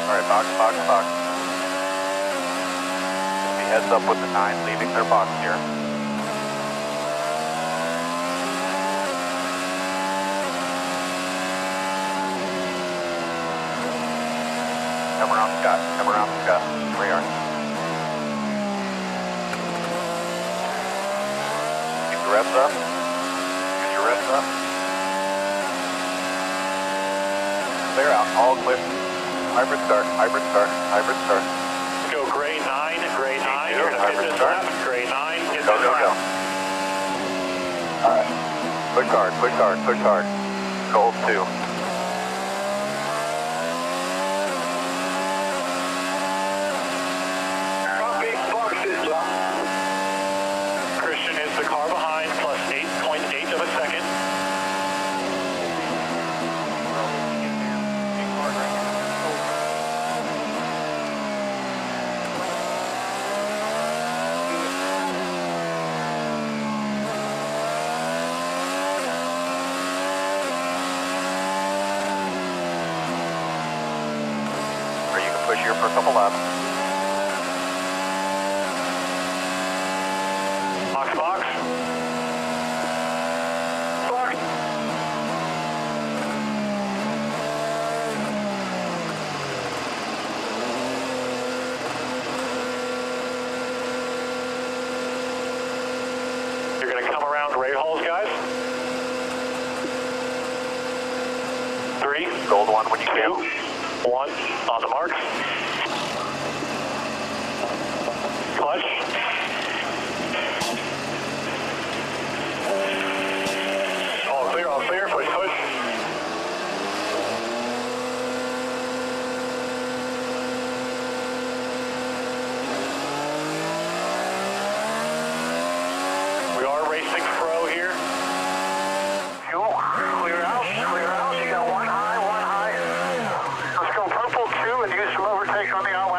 All right, box, box, box. Just be heads up with the 9 leaving their box here. Come around, Scott. Come around, Scott. Here we are. Get your reps up. Get your reps up. Clear out. All clear. Hybrid start, hybrid start, hybrid start. Go gray 9, gray 9. You're going to hit this lap. Gray 9, hit Go, this go, go. lap. All right. Push hard, push hard, push hard. Goal 2. Christian is the car behind, plus 8.8 of a second. Or you can push here for a couple laps. Box, box. Box. You're going to come around Rahals, guys. 3. Gold 1 when you 2. can. 1. On the mark. Clutch. All clear, all clear. Push, push. We are racing pro here. Fuel, clear out, clear out. You got one high, one high. Let's go purple 2 and use some overtake on the outside.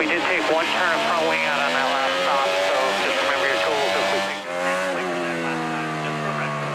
We did take one turn of front wing out on that last stop, so just remember your tools if we think quicker that last time, just for record.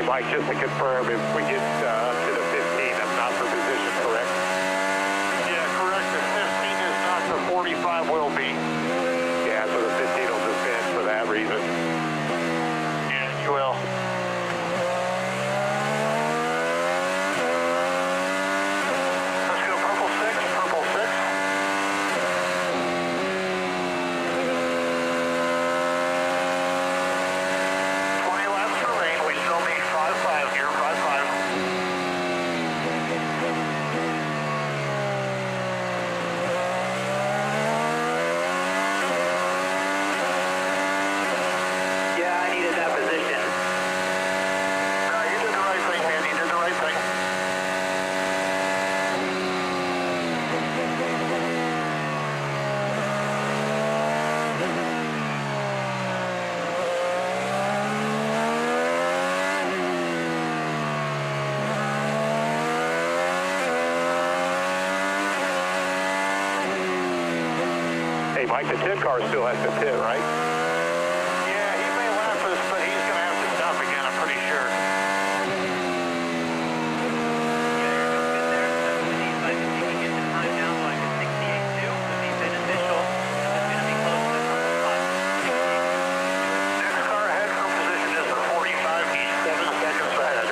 Mike, just to confirm, if we get up to the 15, that's not for position, correct? Yeah, correct. The 15 is not, the 45 will be. Yeah, so the 15 will descend for that reason. Yeah, you will. Let's go purple 6, purple 6. 20 laps remain. We still need 5-5 here, 5-5. Yeah, I needed that position. No, you did the right thing, man. You did the right thing. Hey, Mike, the 10 car still has to pit, right? Yeah, he may lap us, but he's going to have to stop again, I'm pretty sure. Next car ahead for position is the 45. He's 7 seconds ahead.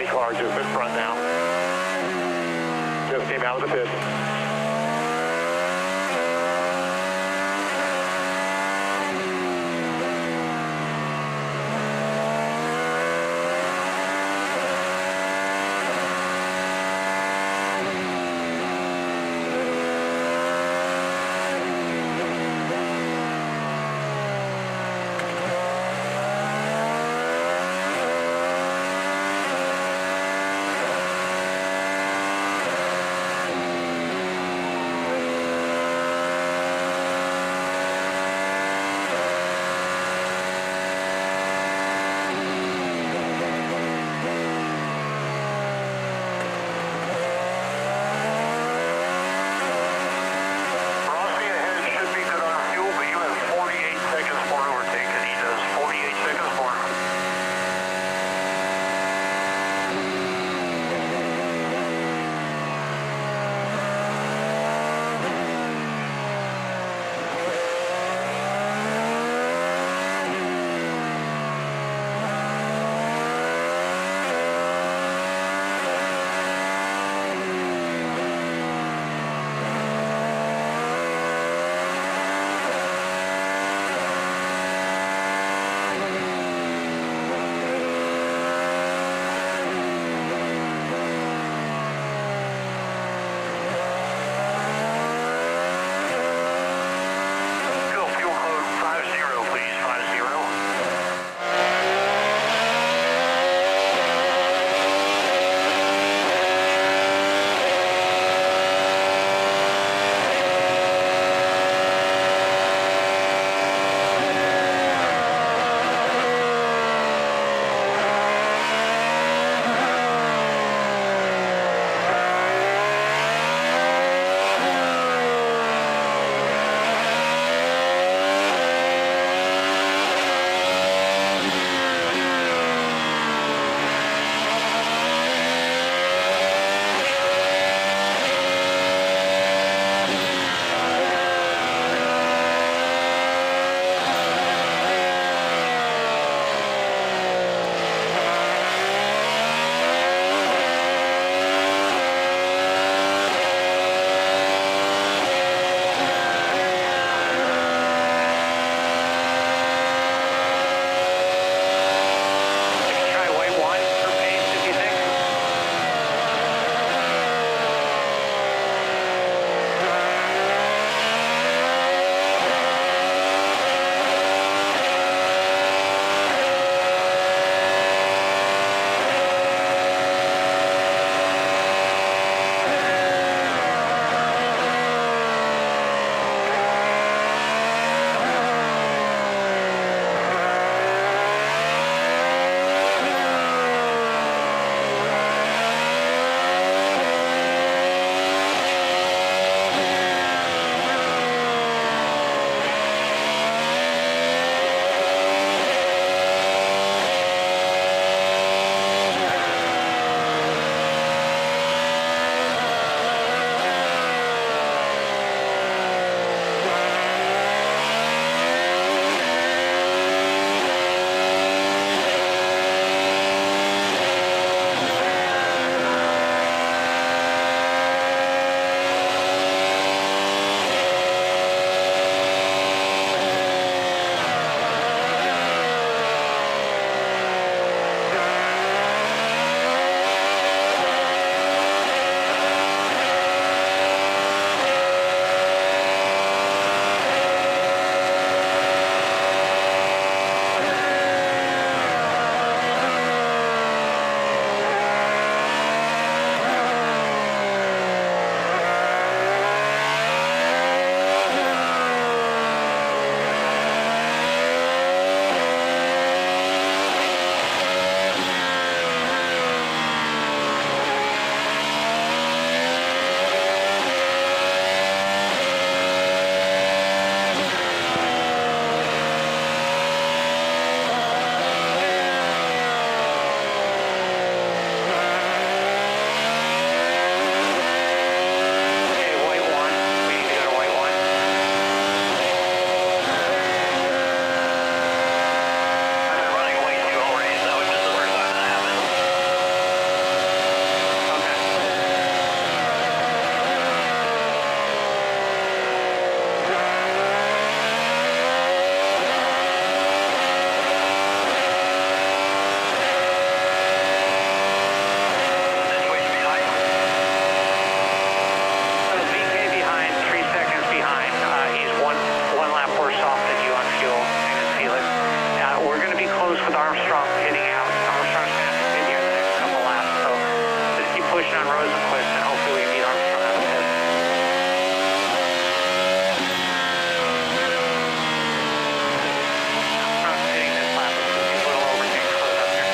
20 car just in front now. Just came out of the pit. with Armstrong pitting out. Armstrong's going to have to pit here in the next couple laps. So just keep pushing on Rosenquist, and hopefully we beat Armstrong out of the pit. Armstrong's pitting this lap. He's a little overtaken close up here.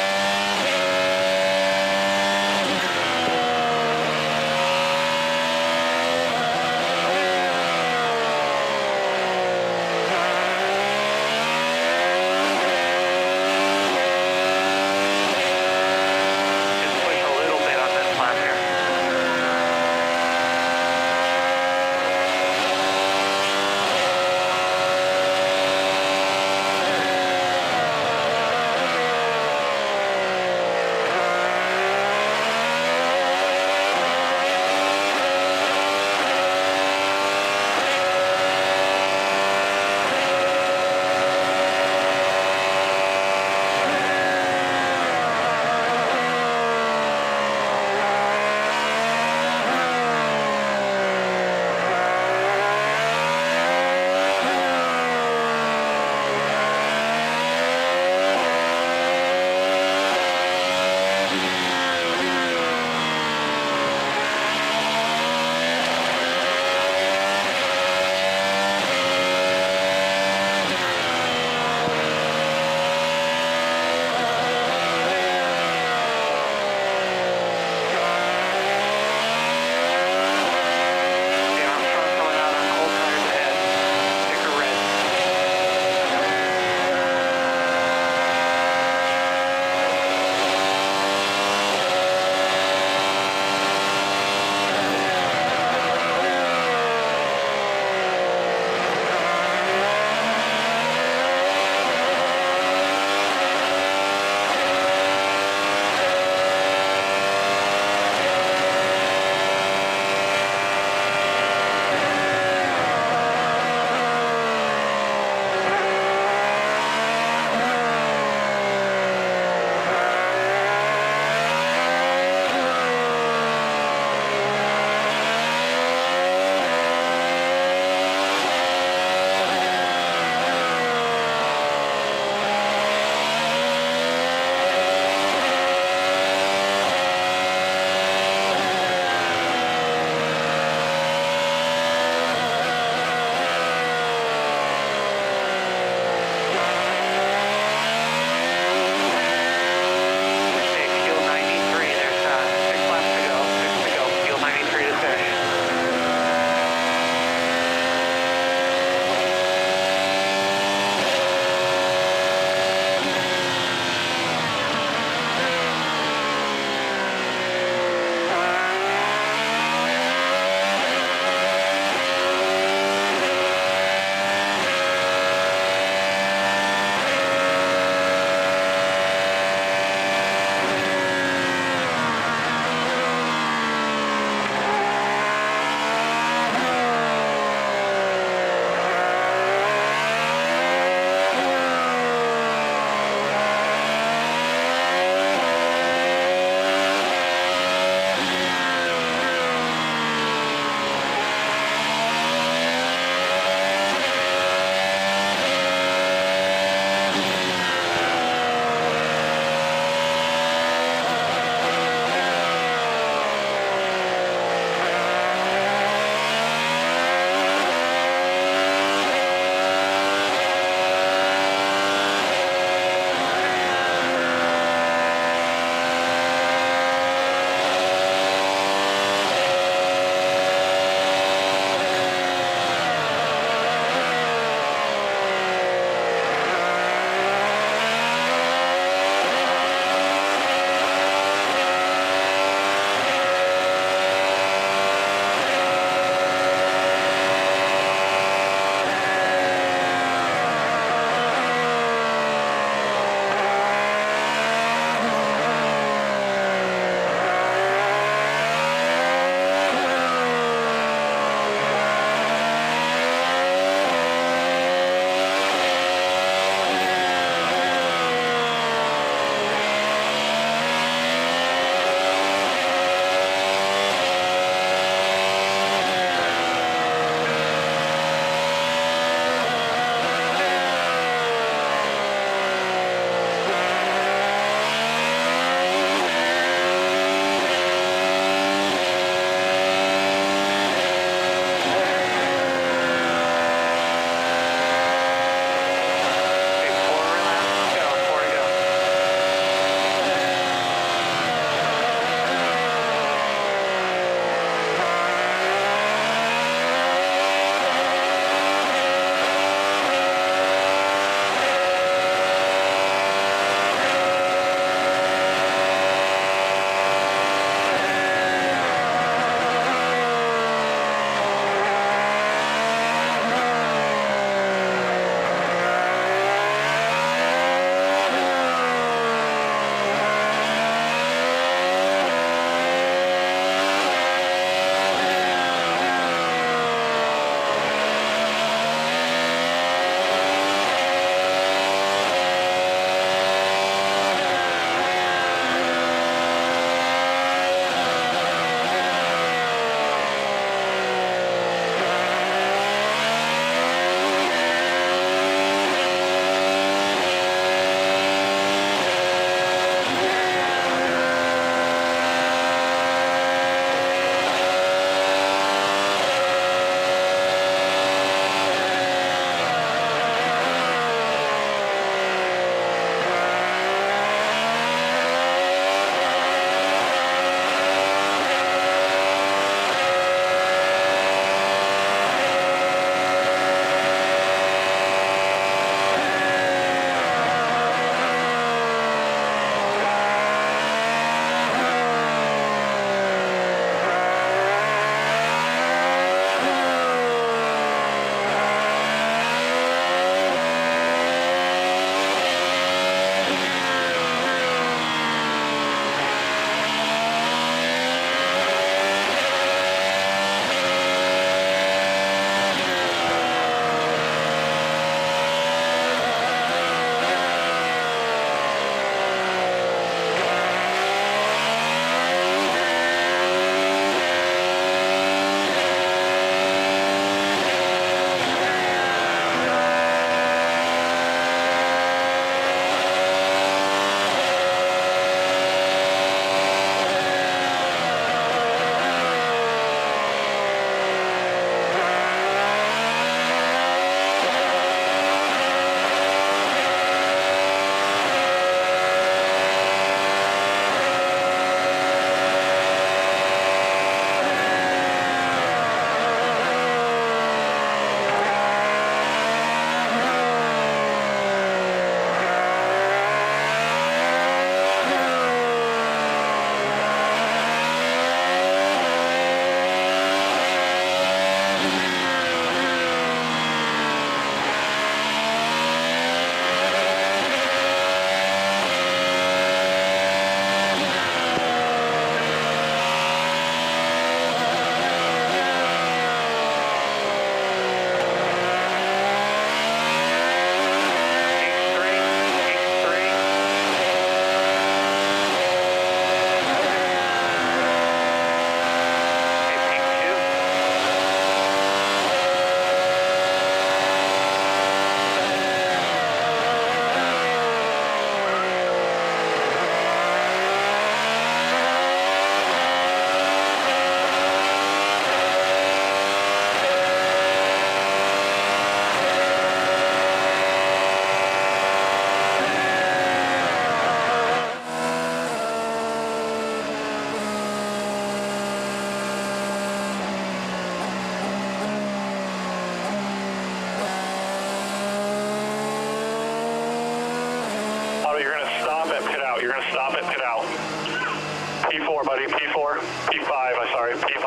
buddy. P4, P5, I'm sorry, P5.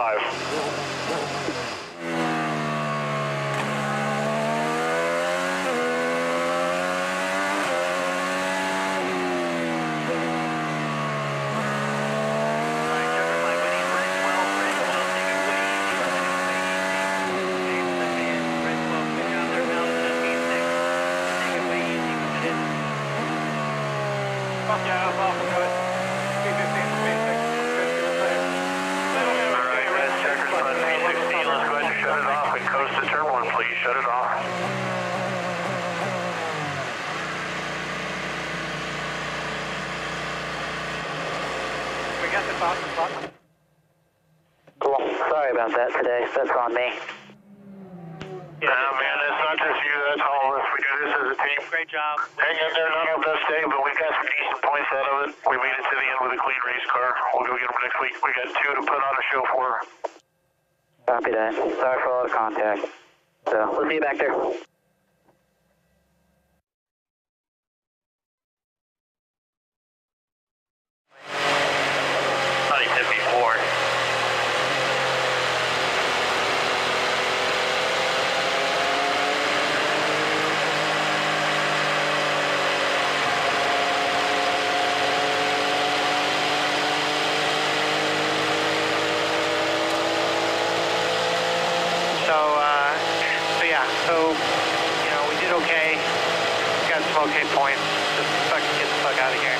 Yeah, that's awful good. P15 to P6. Alright, red checkers on P16. Let's go ahead and shut it off and coast to turn 1, please. Shut it off. We got the button. Cool. Sorry about that today. That's on me. Yeah, man, it's not just you, that's all of us. We do this as a team. Great job. Hang in there, not our best day, but we got some decent points out of it. We made it to the end with a clean race car. We'll go get them next week. We got 2 to put on a show for. Copy that. Sorry for all the contact. So, we'll see you back there. Thought he said before. So, you know, we did okay. Got some okay points. Just fucking get the fuck out of here.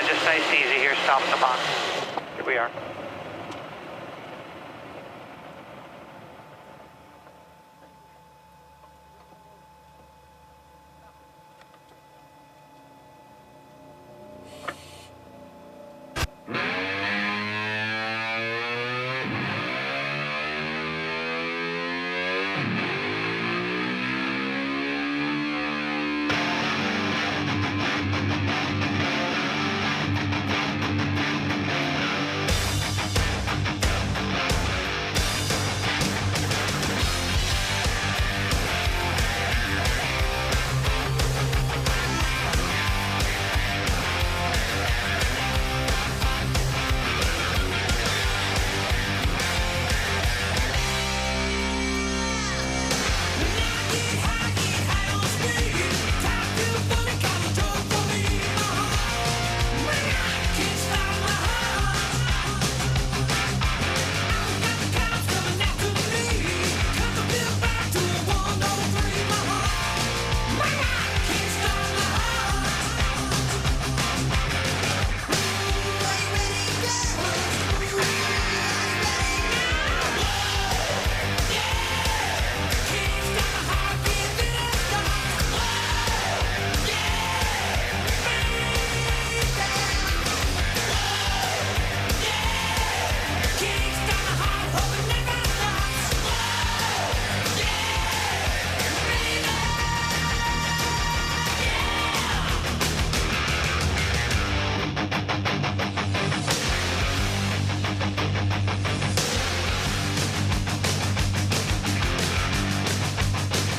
Just nice and easy here, stop at the box. Here we are.